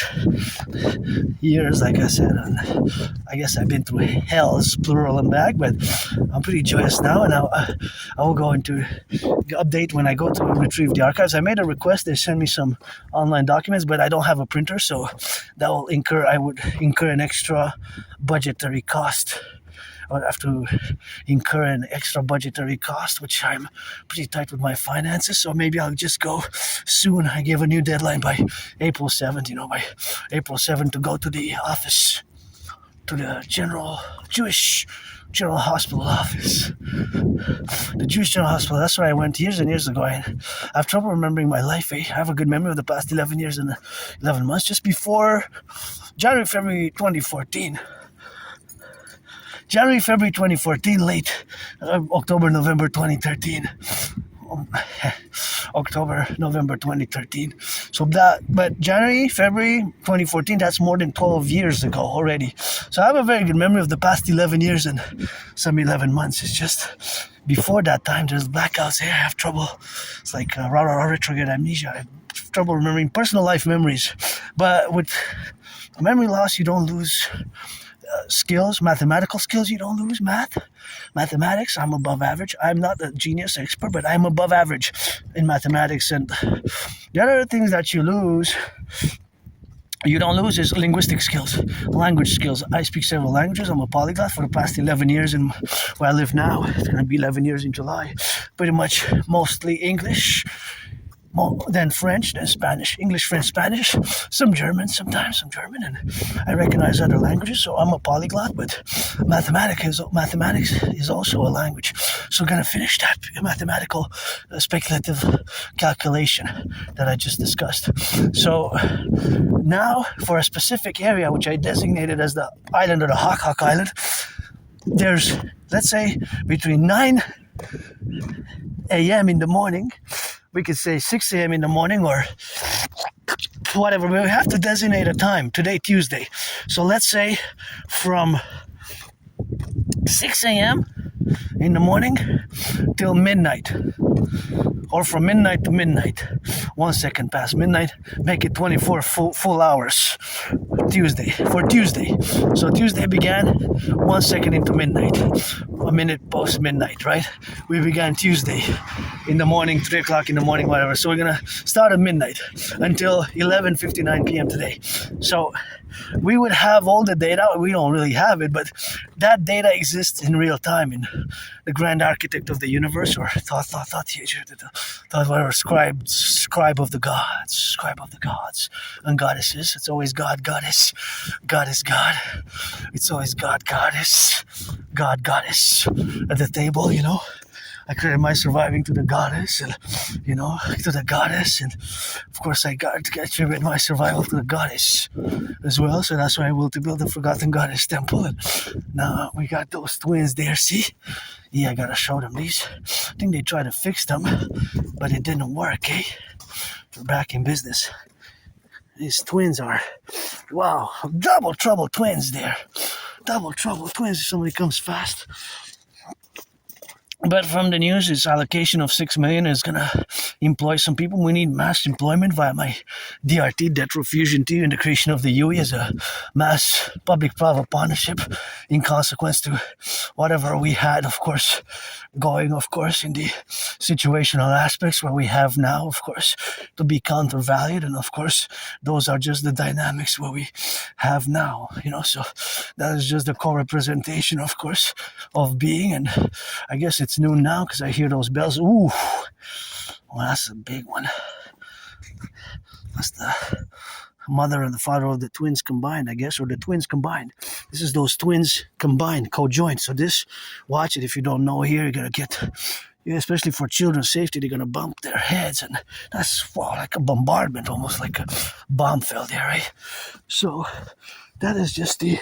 years, like I said, and I guess I've been through hells, plural and back, but I'm pretty joyous now, and I will go into update when I go to retrieve the archives. I made a request. They sent me some online documents, but I don't have a printer, so I would incur an extra budgetary cost. I would have to incur an extra budgetary cost, which I'm pretty tight with my finances, so maybe I'll just go soon. I gave a new deadline by April 7th, by April 7th to go to the office, to the General Jewish General Hospital office. The Jewish General Hospital, that's where I went years and years ago. I have trouble remembering my life. I have a good memory of the past 11 years and 11 months, just before January, February 2014. January, February 2014, late October, November 2013. October, November 2013. So but January, February 2014, that's more than 12 years ago already. So I have a very good memory of the past 11 years and some 11 months. It's just before that time, there's blackouts here. I have trouble. It's like retrograde amnesia. I have trouble remembering personal life memories. But with memory loss, you don't lose skills, mathematical skills. You don't lose mathematics. I'm above average. I'm not a genius expert, but I'm above average in mathematics. And the other things that you don't lose is linguistic skills, language skills. I speak several languages. I'm a polyglot for the past 11 years in where I live now. It's going to be 11 years in July. Pretty much mostly English, then French, then Spanish, English, French, Spanish, some German, sometimes some German, and I recognize other languages, so I'm a polyglot, but mathematics is also a language. So I'm going to finish that mathematical speculative calculation that I just discussed. So now for a specific area, which I designated as the island or the Hawk Island, there's, let's say, between 9 a.m. in the morning, we could say 6 a.m. in the morning or whatever. We have to designate a time. Today, Tuesday. So let's say from 6 a.m. in the morning till midnight. Or from midnight to midnight. 1 second past midnight. Make it 24 full hours. For Tuesday. So Tuesday began 1 second into midnight. A minute post midnight, right? We began Tuesday in the morning, 3 o'clock in the morning, whatever. So we're gonna start at midnight until 11:59 p.m. today. So we would have all the data. We don't really have it, but that data exists in real time in the grand architect of the universe, or thought teacher, whatever, scribe of the gods and goddesses. It's always God, goddess, God is God. It's always God, goddess, God, goddess at the table, you know. I credit my surviving to the goddess, and to the goddess, and of course I attribute my survival to the goddess as well. So that's why I will to build the forgotten goddess temple. And now we got those twins there. See, yeah, I gotta show them these. I think they tried to fix them, but it didn't work. We're back in business. These twins are, wow, double trouble twins there. Double trouble twins if somebody comes fast. But from the news, this allocation of 6 million is going to employ some people. We need mass employment via my DRT, debt refusion to and the creation of the UE as a mass public-private partnership in consequence to whatever we had, of course, going, of course, in the situational aspects where we have now, of course, to be countervalued. And, of course, those are just the dynamics where we have now, so that is just the co-representation, of course, of being. And I guess it's noon now because I hear those bells. Ooh, well, that's a big one. That's the mother and the father of the twins combined, I guess, or the twins combined. This is those twins combined, co-joined. So this, watch it if you don't know here, you're going to get, especially for children's safety, they're going to bump their heads. And that's, wow, like a bombardment, almost like a bomb fell there, right? So that is just the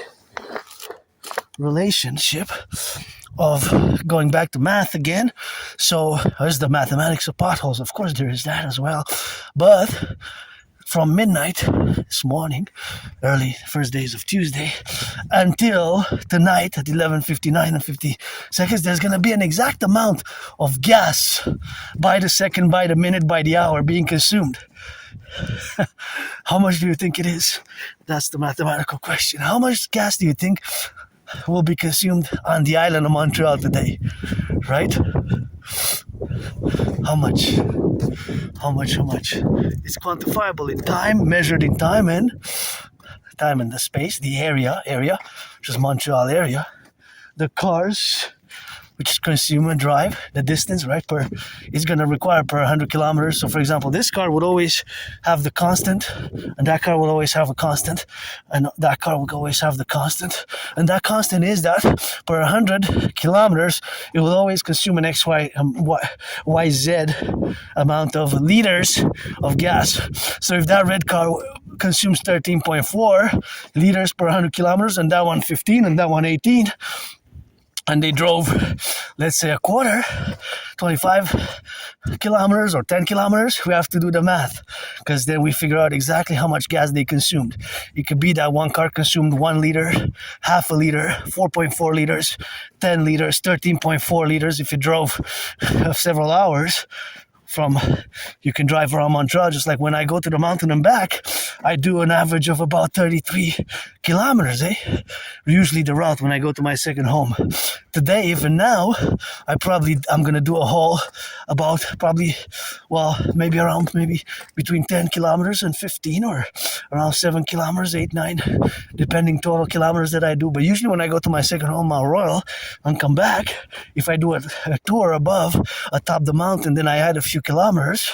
relationship of going back to math again. So there's the mathematics of potholes. Of course, there is that as well. But from midnight this morning, early first days of Tuesday, until tonight at 11:59 and 50 seconds, there's going to be an exact amount of gas by the second, by the minute, by the hour being consumed. How much do you think it is? That's the mathematical question. How much gas do you think will be consumed on the island of Montreal today? Right? How much? It's quantifiable in time, measured in time and the space, the area, which is Montreal area. The cars which consume and drive the distance, right? It's going to require per 100 kilometers. So for example, this car would always have the constant, and that car will always have a constant, and that car will always have the constant. And that constant is that per 100 kilometers, it will always consume an YZ amount of liters of gas. So if that red car consumes 13.4 liters per 100 kilometers, and that one 15, and that one 18, and they drove, let's say, a quarter, 25 kilometers or 10 kilometers, we have to do the math, because then we figure out exactly how much gas they consumed. It could be that one car consumed 1 liter, half a liter, 4.4 liters, 10 liters, 13.4 liters if you drove several hours. You can drive around Montreal, just like when I go to the mountain and back, I do an average of about 33 kilometers, usually the route when I go to my second home. Today, even now, I'm going to do a haul about maybe between 10 kilometers and 15, or around 7 kilometers, 8, 9, depending total kilometers that I do. But usually when I go to my second home, Mount Royal, and come back, if I do a tour atop the mountain, then I add a few kilometers,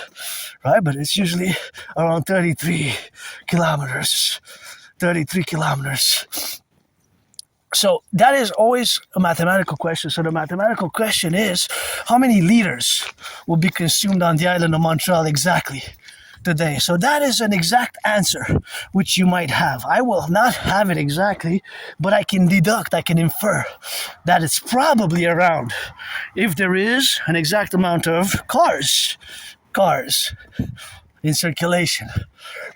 right? But it's usually around 33 kilometers. So that is always a mathematical question. So the mathematical question is, how many liters will be consumed on the island of Montreal exactly today? So that is an exact answer, which you might have. I will not have it exactly, but I can deduct, I can infer that it's probably around, if there is an exact amount of cars in circulation,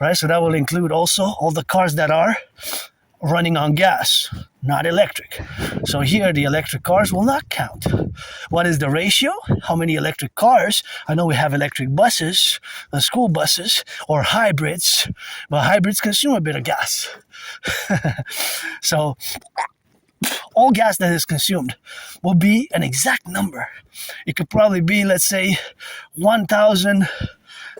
right? So that will include also all the cars that are running on gas, not electric. So here the electric cars will not count. What is the ratio? How many electric cars? I know we have electric buses, school buses, or hybrids, but hybrids consume a bit of gas. So all gas that is consumed will be an exact number. It could probably be, let's say, 1,000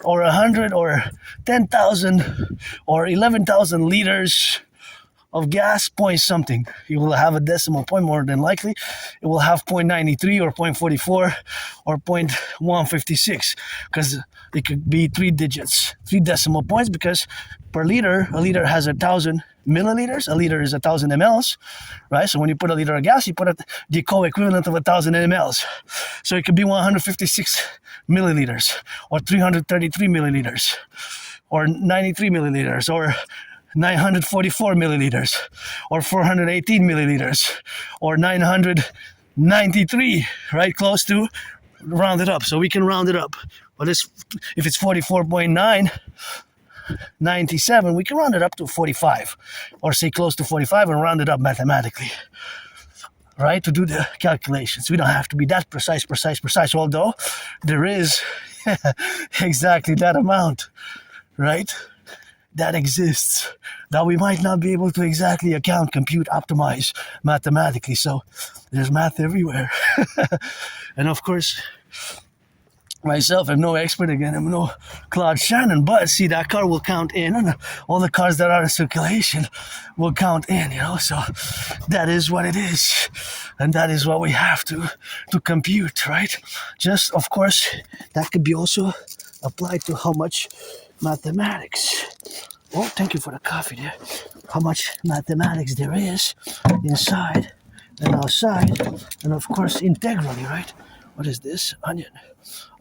or 100 or 10,000 or 11,000 liters of gas, point something. You will have a decimal point more than likely. It will have 0.93 or 0.44 or 0.156, because it could be 3 digits, 3 decimal points, because per liter, a liter has 1,000 milliliters. A liter is 1,000 mLs, right? So when you put a liter of gas, you put the co-equivalent of 1,000 mLs. So it could be 156 milliliters, or 333 milliliters, or 93 milliliters, or 944 milliliters, or 418 milliliters, or 993, right? Close to, round it up. So we can round it up. But if it's 44.997, we can round it up to 45, or say close to 45 and round it up mathematically, right? To do the calculations. We don't have to be that precise, although there is exactly that amount, right? That exists, that we might not be able to exactly account, compute, optimize mathematically. So there's math everywhere. And of course, myself, I'm no expert again, I'm no Claude Shannon, but see, that car will count in, and all the cars that are in circulation will count in, so that is what it is, and that is what we have to compute, right? Just, of course, that could be also applied to how much mathematics. Oh, thank you for the coffee there. How much mathematics there is inside and outside, and of course integrally, right? What is this? Onion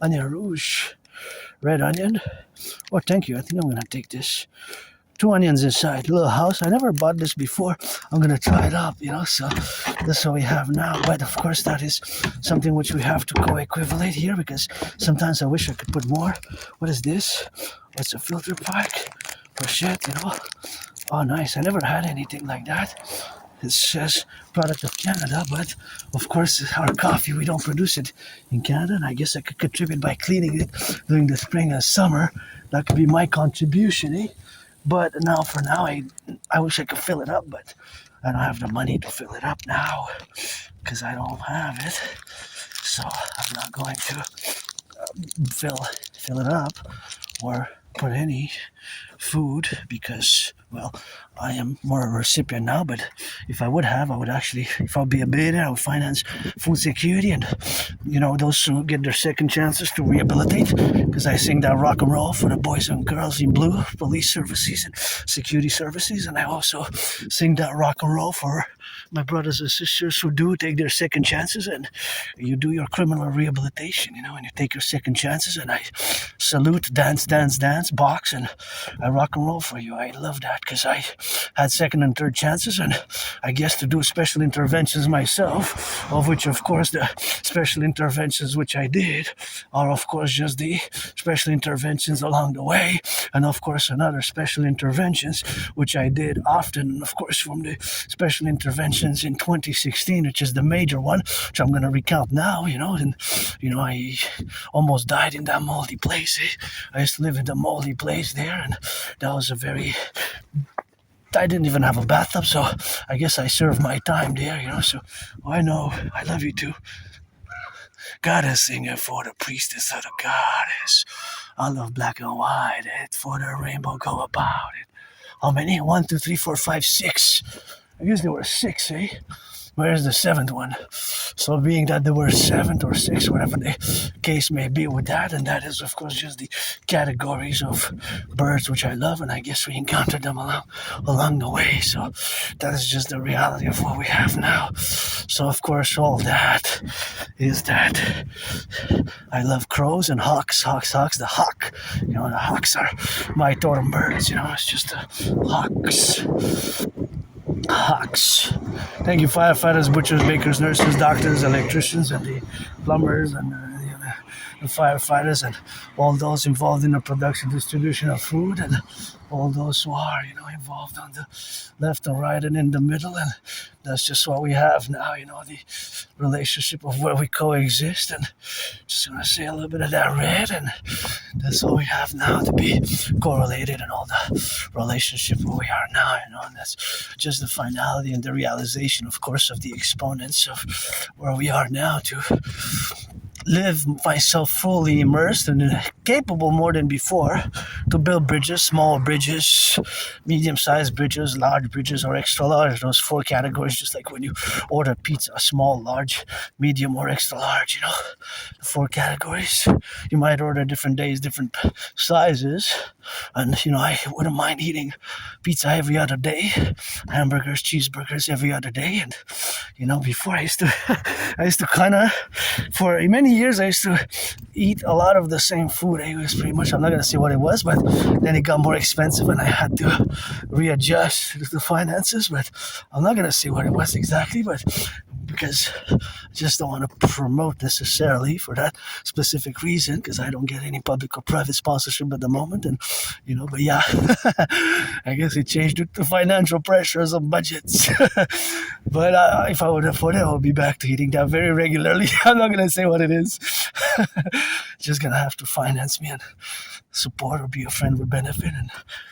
rouge, red onion. Oh, thank you. I think I'm gonna take this. 2 onions inside, little house. I never bought this before. I'm gonna try it up, so that's what we have now. But of course that is something which we have to co-equivalent here, because sometimes I wish I could put more. What is this? It's a filter pack for shit, Oh, nice. I never had anything like that. It says product of Canada, but of course our coffee, we don't produce it in Canada, and I guess I could contribute by cleaning it during the spring and summer. That could be my contribution, But for now, I wish I could fill it up, but I don't have the money to fill it up now, because I don't have it. So I'm not going to fill it up or put any food because, well, I am more a recipient now, but if I would have, I would actually, if I'd be a billionaire, I would finance food security and, those who get their second chances to rehabilitate, because I sing that rock and roll for the boys and girls in blue, police services and security services, and I also sing that rock and roll for my brothers and sisters who do take their second chances, and you do your criminal rehabilitation, and you take your second chances, and I salute, dance, box, and I rock and roll for you. I love that because I had second and third chances, and I guess to do special interventions myself, of which, of course, the special interventions which I did are, of course, just the special interventions along the way, and, of course, another special interventions which I did often, of course, from the special interventions in 2016, which is the major one, which I'm going to recount now, and, I almost died in that moldy place. I used to live in the moldy place there, and that was I didn't even have a bathtub, so I guess I served my time there, so I know, I love you too. Goddess singing for the priestess of the goddess. I love black and white, for the rainbow go about it. How many? 1, 2, 3, 4, 5, 6. I guess there were 6, eh? Where's the 7th one? So being that there were 7 or 6, whatever the case may be with that, and that is, of course, just the categories of birds which I love, and I guess we encountered them along the way. So that is just the reality of what we have now. So, of course, all that is that I love crows and hawks. The hawk. The hawks are my totem birds. It's just the hawks. Thank you, firefighters, butchers, bakers, nurses, doctors, electricians, and the plumbers, and the firefighters, and all those involved in the production, distribution of food, and all those who are, involved on the left and right and in the middle. And that's just what we have now, the relationship of where we coexist. And just going to say a little bit of that red, and that's all we have now to be correlated in all the relationship where we are now, and that's just the finality and the realization, of course, of the exponents of where we are now, to live myself fully immersed and capable more than before to build bridges, small bridges, medium-sized bridges, large bridges, or extra large. Those 4 categories, just like when you order pizza, small, large, medium, or extra large, the 4 categories. You might order different days, different sizes, and, I wouldn't mind eating pizza every other day, hamburgers, cheeseburgers every other day, and, before I used to kind of, for many years, I used to eat a lot of the same food. It was pretty much, I'm not going to say what it was, but then it got more expensive and I had to readjust the finances, but I'm not going to say what it was exactly, but because I just don't want to promote necessarily for that specific reason, because I don't get any public or private sponsorship at the moment, and but yeah, I guess it changed due to financial pressures and budgets. But if I would afford it, I would be back to eating that very regularly. I'm not gonna say what it is. Just gonna have to finance me and support or be a friend with benefit, and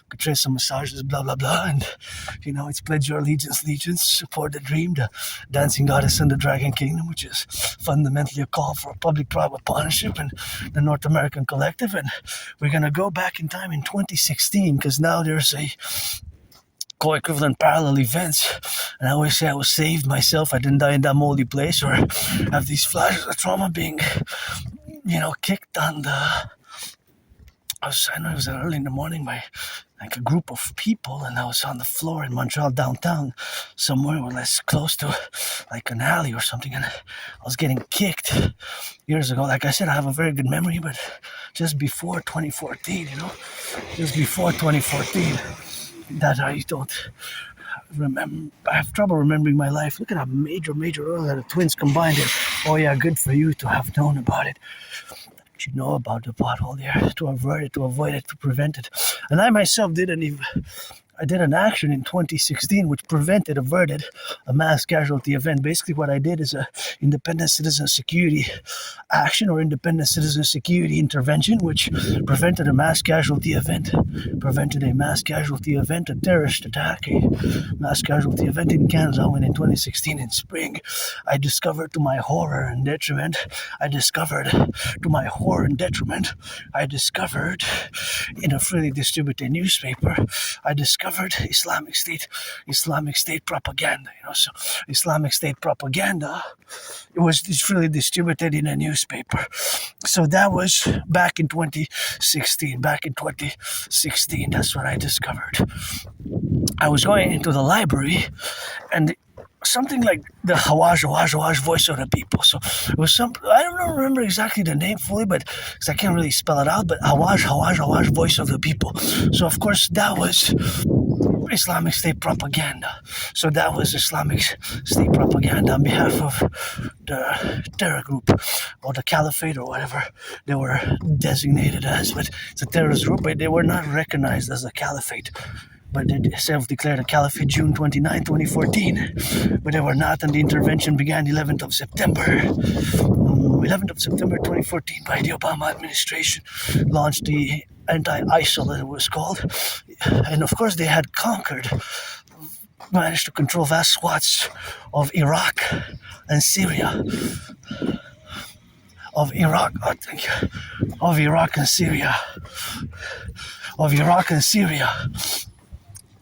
could trade some massages, blah blah blah, and it's pledge your allegiance, support the dream, the dancing goddess and the dragon kingdom, which is fundamentally a call for a public-private partnership and the North American Collective. And we're gonna go back in time in 2016, because now there's a co-equivalent parallel events, and I always say I was saved myself. I didn't die in that moldy place or have these flashes of trauma being kicked on the I know it was early in the morning by a group of people, and I was on the floor in Montreal downtown, somewhere less close to an alley or something, and I was getting kicked years ago. Like I said, I have a very good memory, but just before 2014, that I don't remember. I have trouble remembering my life. Look at how major role that the twins combined it. Oh yeah, good for you to have known about it. You know about the pothole there, to avoid it, to prevent it. And I myself didn't even, I did an action in 2016 which averted a mass casualty event. Basically, what I did is a independent citizen security action or independent citizen security intervention, which prevented a mass casualty event, a terrorist attack, a mass casualty event in Canada. When in 2016 in spring, I discovered to my horror and detriment, in a freely distributed newspaper, I discovered Islamic State propaganda. So Islamic State propaganda, it's freely distributed in a newspaper. So that was back in 2016. That's what I discovered. I was going into the library, and something like the Hawaj voice of the people. So it was I don't remember exactly the name fully, but because I can't really spell it out, but Hawaj voice of the people. So of course that was Islamic State propaganda. So that was Islamic State propaganda on behalf of the terror group or the caliphate or whatever they were designated as. But it's a terrorist group, but they were not recognized as a caliphate. But they self-declared a caliphate June 29, 2014. But they were not, and the intervention began 11th of September 2014 by the Obama administration. Launched the anti-ISIL, as it was called. And of course they had managed to control vast swaths of Iraq and Syria. Of Iraq and Syria.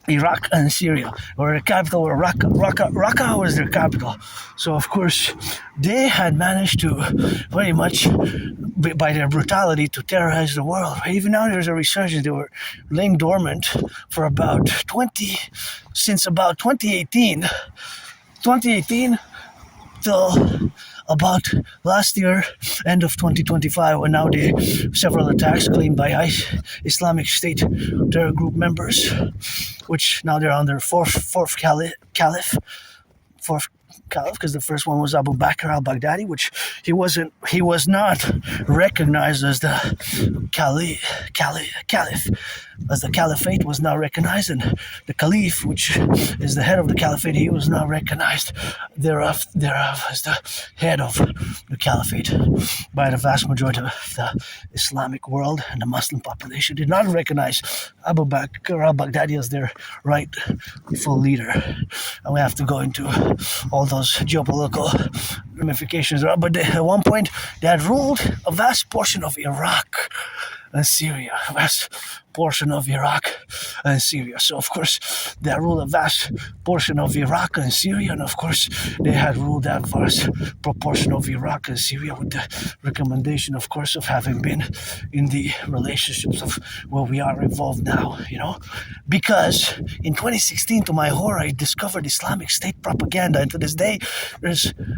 Iraq and Syria, or the capital, or Raqqa was their capital. So of course, they had managed to very much, by their brutality, to terrorize the world. Even now, there's a resurgence. They were laying dormant for since about 2018 till about last year, end of 2025, when now several attacks claimed by Islamic State terror group members, which now they're on their fourth caliph, because the first one was Abu Bakr al-Baghdadi, which he was not recognized as the caliph, as the caliphate was not recognized, and the caliph, which is the head of the caliphate, he was not recognized thereof as the head of the caliphate by the vast majority of the Islamic world, and the Muslim population did not recognize Abu Bakr al-Baghdadi as their rightful leader. And we have to go into all those geopolitical ramifications. But at one point, they had ruled a vast portion of Iraq and Syria. So of course they ruled a vast portion of Iraq and Syria, and of course they had ruled that vast proportion of Iraq and Syria with the recommendation, of course, of having been in the relationships of where we are involved now, because in 2016, to my horror, I discovered Islamic State propaganda, and to this day,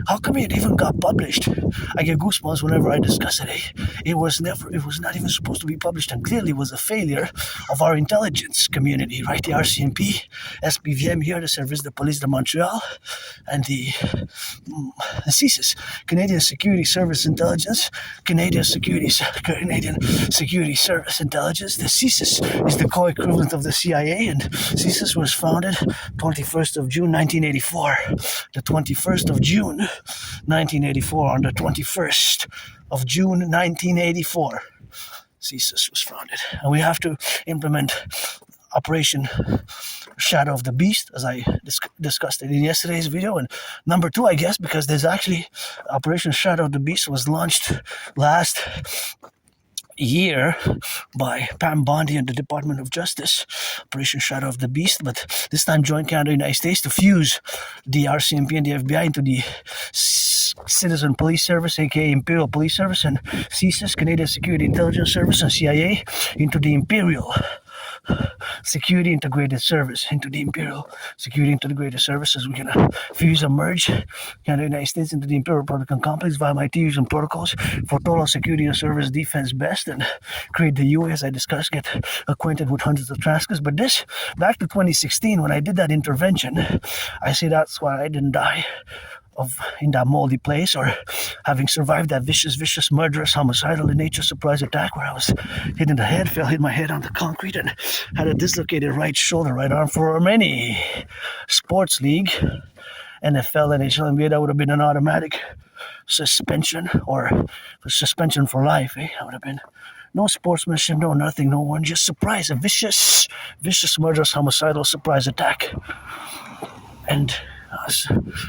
how come it even got published? I get goosebumps whenever I discuss it. It was not even supposed to be published, and clearly was a failure of our intelligence community, right? The RCMP, SPVM here, the Service de Police de Montreal, and the CSIS, Canadian Security Service Intelligence, Canadian Security Service Intelligence. The CSIS is the co-equivalent of the CIA, and CSIS was founded 21st of June 1984. The 21st of June 1984, on the 21st of June 1984. CSIS was founded, and we have to implement Operation Shadow of the Beast, as I discussed it in yesterday's video. And number two, I guess, because there's actually Operation Shadow of the Beast was launched last year by Pam Bondi and the Department of Justice, Operation Shadow of the Beast, but this time joined Canada and the United States to fuse the RCMP and the FBI into the Citizen Police Service, aka Imperial Police Service, and CSIS, Canadian Security Intelligence Service, and CIA into the Imperial Security Integrated Service, as we're going to fuse and merge Canada and the United States into the Imperial Republican Complex via my TUs and protocols for total security and service defense best, and create the UA, as I discussed, get acquainted with hundreds of taskers. But this, back to 2016, when I did that intervention, I say that's why I didn't die. in that moldy place, or having survived that vicious, murderous, homicidal in nature surprise attack where I was hit in the head, hit my head on the concrete, and had a dislocated right shoulder, right arm for any sports league, NFL, NHL, NBA, that would have been an automatic suspension or suspension for life. That would have been no sportsmanship, no nothing, no one, just surprise, a vicious, murderous, homicidal surprise attack. And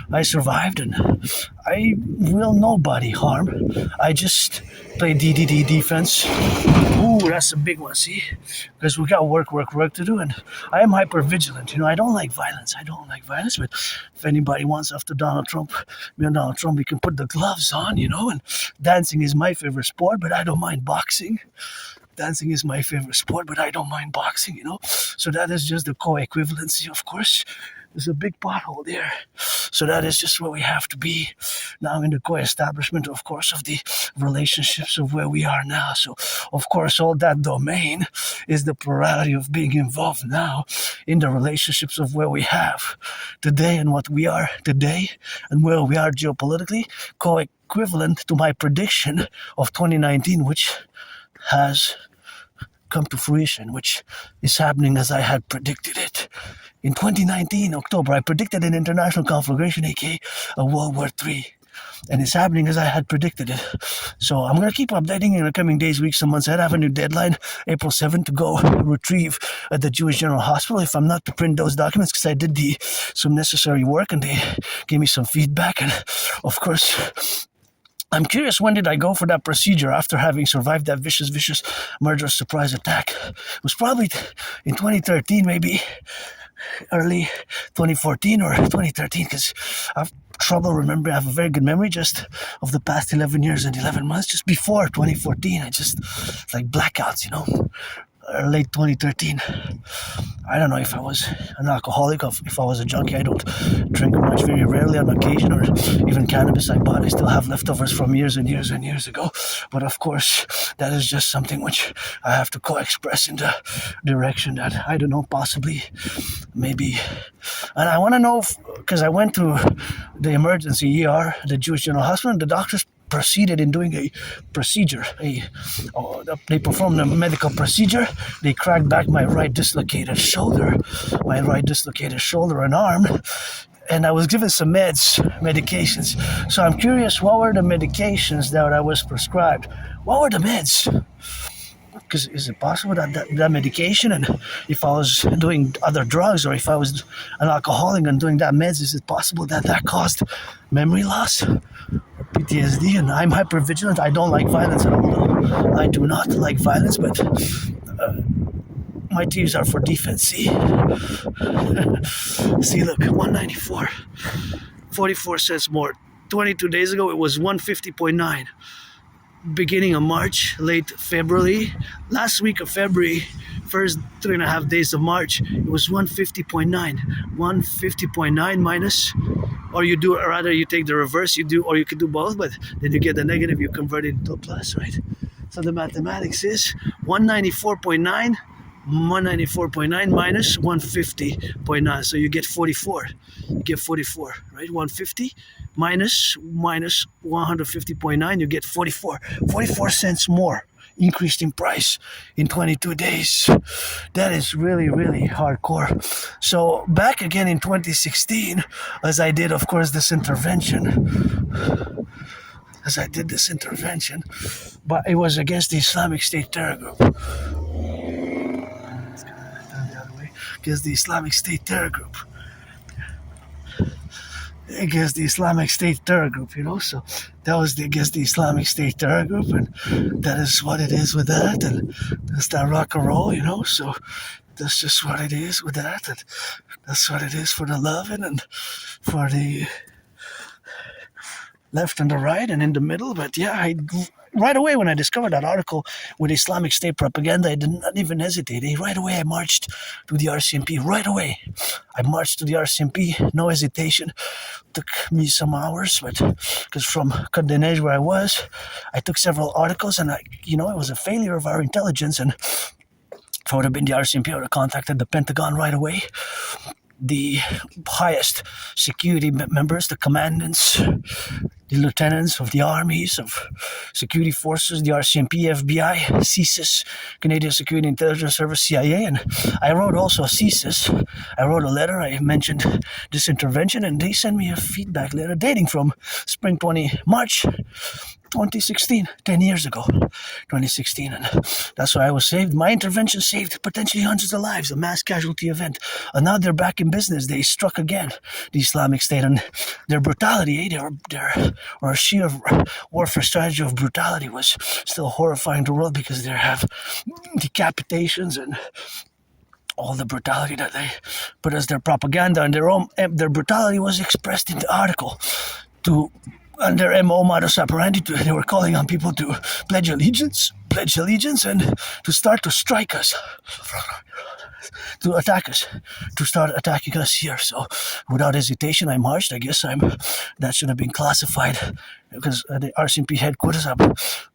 I survived, and I will nobody harm. I just play dedie defense. Ooh, that's a big one, see? Because we got work to do, and I am hyper vigilant. I don't like violence. But if anybody wants after Donald Trump, me and Donald Trump, we can put the gloves on, and dancing is my favorite sport, but I don't mind boxing. Dancing is my favorite sport, but I don't mind boxing, So that is just the co-equivalency, of course. There's a big pothole there. So that is just where we have to be now in the co-establishment, of course, of the relationships of where we are now. So, of course, all that domain is the plurality of being involved now in the relationships of where we have today and what we are today and where we are geopolitically, co-equivalent to my prediction of 2019, which has come to fruition, which is happening as I had predicted it. In 2019, October, I predicted an international conflagration, aka a World War III. And it's happening as I had predicted it. So I'm going to keep updating in the coming days, weeks, and months. I have a new deadline, April 7th, to go retrieve at the Jewish General Hospital, if I'm not to print those documents, because I did some necessary work and they gave me some feedback. And of course, I'm curious, when did I go for that procedure after having survived that vicious, murderous surprise attack? It was probably in 2013, maybe early 2014 or 2013, because I have trouble remembering. I have a very good memory just of the past 11 years and 11 months. Just before 2014, I just, like blackouts, late 2013. I don't know if I was an alcoholic or if I was a junkie. I don't drink much, very rarely on occasion, or even cannabis I bought. I still have leftovers from years and years ago. But of course, that is just something which I have to co-express in the direction that, I don't know, possibly, maybe. And I want to know, because I went to the emergency ER, the Jewish General Hospital, and the doctors proceeded in doing a procedure. They performed a medical procedure. They cracked back my right dislocated shoulder and arm, and I was given some medications. So I'm curious, what were the medications that I was prescribed? What were the meds? Because is it possible that medication, and if I was doing other drugs, or if I was an alcoholic and doing that meds, is it possible that caused memory loss or PTSD? And I'm hyper vigilant. I don't like violence at all. I do not like violence, but my tears are for defense. See, look, 194, 44 cents more. 22 days ago, it was 150.9. Beginning of March, late February, last week of February, first 3.5 days of March, it was 150.9. 150.9 minus, or you take the reverse, or you could do both, but then you get the negative, you convert it into a plus, right? So the mathematics is 194.9 minus 150.9, so you get 44. Right? 150 minus 150.9, you get 44 cents more increased in price in 22 days. That is really, really hardcore. So back again in 2016, as I did, of course, this intervention, but it was against the Islamic State terror group. Against the Islamic State terror group. Against the Islamic State terror group, so that was against the Islamic State terror group, and that is what it is with that, and that's that rock and roll, so that's just what it is with that, and that's what it is for the loving and for the left and the right and in the middle. But yeah, right away when I discovered that article with Islamic State propaganda, I did not even hesitate. Right away I marched to the RCMP. Right away I marched to the RCMP, no hesitation. Took me some hours, but because from Côte des Neiges where I was, I took several articles, and it was a failure of our intelligence. And if I would have been the RCMP, I would have contacted the Pentagon right away. the highest security members, the commandants, the lieutenants of the armies, of security forces, the RCMP, FBI, CSIS, Canadian Security Intelligence Service, CIA, and I wrote also a CSIS. I wrote a letter. I mentioned this intervention, and they sent me a feedback letter dating from March 2016, 10 years ago, 2016, and that's why I was saved. My intervention saved potentially hundreds of lives, a mass casualty event, and now they're back in business. They struck again, the Islamic State, and their brutality, their sheer warfare strategy of brutality was still horrifying the world, because they have decapitations and all the brutality that they put as their propaganda, and their brutality was expressed in the article and their MO modus operandi. They were calling on people to pledge allegiance, and to start to strike us, to attack us, to start attacking us here. So without hesitation, I marched. I guess that should have been classified, because the RCMP headquarters up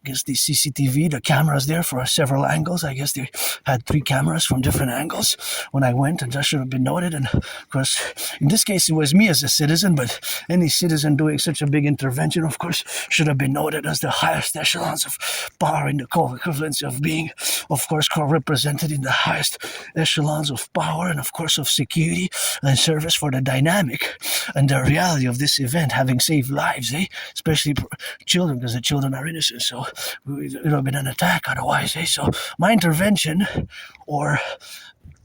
against the CCTV, the cameras there for several angles. I guess they had 3 cameras from different angles when I went, and that should have been noted. And of course, in this case, it was me as a citizen, but any citizen doing such a big intervention, of course, should have been noted as the highest echelons of power in the co-equivalency of being, of course, co-represented in the highest echelons of power and, of course, of security and service for the dynamic and the reality of this event, having saved lives, especially children, because the children are innocent. So it would have been an attack otherwise. So my intervention or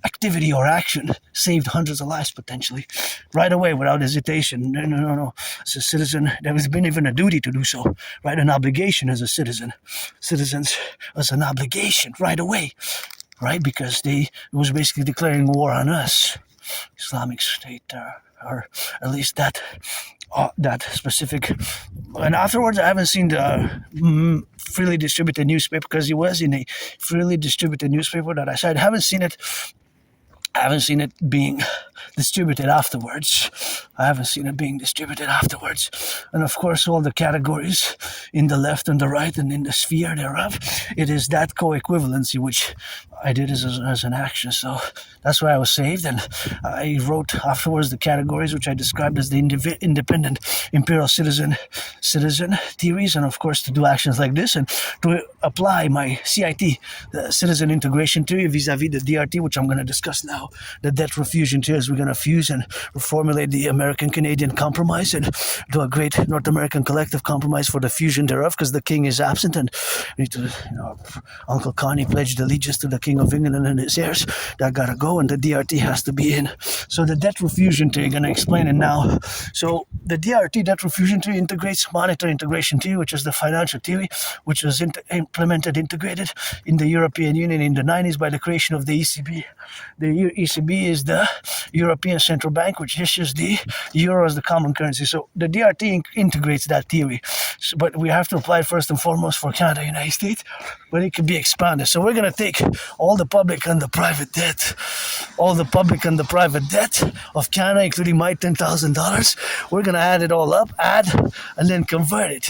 activity or action saved hundreds of lives potentially, right away, without hesitation. No. As a citizen, there has been even a duty to do so, right? An obligation as a citizen. Citizens as an obligation right away, right? Because it was basically declaring war on us, Islamic State, or at least that specific. And afterwards, I haven't seen the freely distributed newspaper, because it was in a freely distributed newspaper that I said. I haven't seen it being distributed afterwards. And of course, all the categories in the left and the right and in the sphere thereof, it is that co-equivalency which I did as an action. So that's why I was saved. And I wrote afterwards the categories which I described as the independent imperial citizen theories, and of course to do actions like this and to apply my CIT, the citizen integration theory, vis-a-vis the DRT, which I'm going to discuss now, the debt refusion theories. We're going to fuse and reformulate the American-Canadian compromise and do a great North American collective compromise for the fusion thereof, because the king is absent, and we need to, Uncle Connie pledged allegiance to the King of England and his heirs. That gotta go, and the DRT has to be in. So the debt refusion theory, I'm going to explain it now. So the DRT, debt refusion theory, integrates monetary integration theory, which is the financial theory, which was integrated in the European Union in the 90s by the creation of the ECB. The ECB is the European Central Bank, which issues the euro as the common currency. So the DRT integrates that theory. But we have to apply it first and foremost for Canada, United States, but it could be expanded. So we're going to take all the public and the private debt of Canada, including my $10,000. We're going to add it all up, and then convert it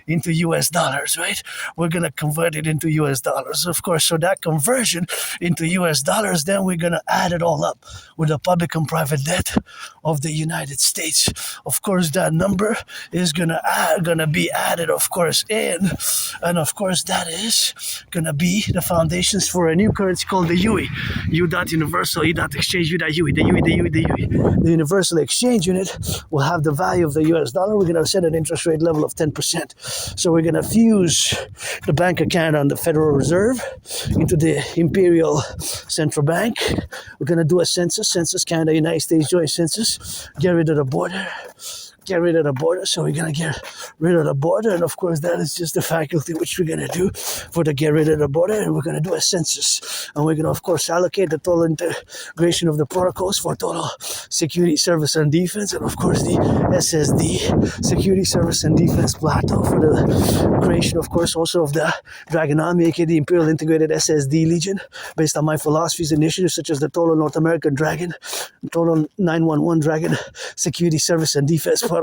into US dollars, right? We're going to convert it into US dollars, of course. So that conversion into US dollars, then we're going to add it all up with the public and private debt of the United States. Of course, that number is going to be added, of course, in, and of course, that is going to be the foundations for a new currency called the UE, U.Universal, U.Exchange, U.UE, the UE. The Universal Exchange Unit will have the value of the US dollar. We're going to set an interest rate level of 10%. So we're going to fuse the Bank of Canada and the Federal Reserve into the Imperial Central Bank. We're going to do a census, Canada, United States joint census, get rid of the border. So we're going to get rid of the border, and of course that is just the faculty which we're going to do for the get rid of the border, and we're going to do a census, and we're going to of course allocate the total integration of the protocols for total security, service and defense, and of course the SSD, security, service and defense plateau, for the creation of course also of the Dragon Army, aka the Imperial Integrated SSD Legion, based on my philosophies and initiatives such as the Total North American Dragon, Total 911 Dragon, security, service and defense protocols.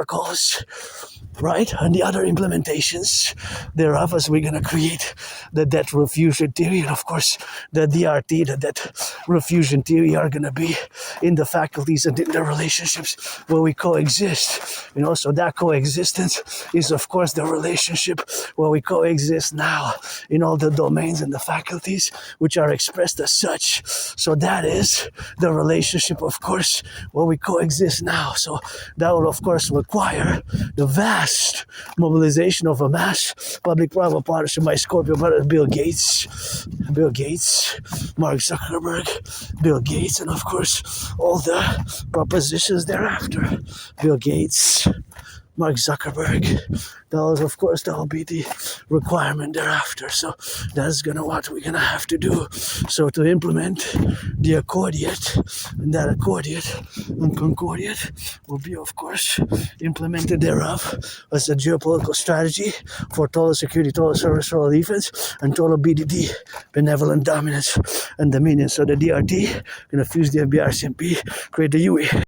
right? And the other implementations thereof, as we're going to create the debt refusion theory, and of course the DRT, the debt refusion theory, are going to be in the faculties and in the relationships where we coexist. So that coexistence is of course the relationship where we coexist now in all the domains and the faculties which are expressed as such. So that is the relationship, of course, where we coexist now. So that will of course require the vast mobilization of a mass public-private partnership by Scorpio brothers, Bill Gates, Mark Zuckerberg, Bill Gates, and of course all the propositions thereafter. Bill Gates, Mark Zuckerberg, that will be the requirement thereafter. So that's what we're gonna have to do. So to implement the accordiate, and that accordiate and concordiate will be of course implemented thereof as a geopolitical strategy for total security, total service, total defense, and total BDD, benevolent dominance and dominion. So the DRT gonna fuse the FBR CMP, create the UE.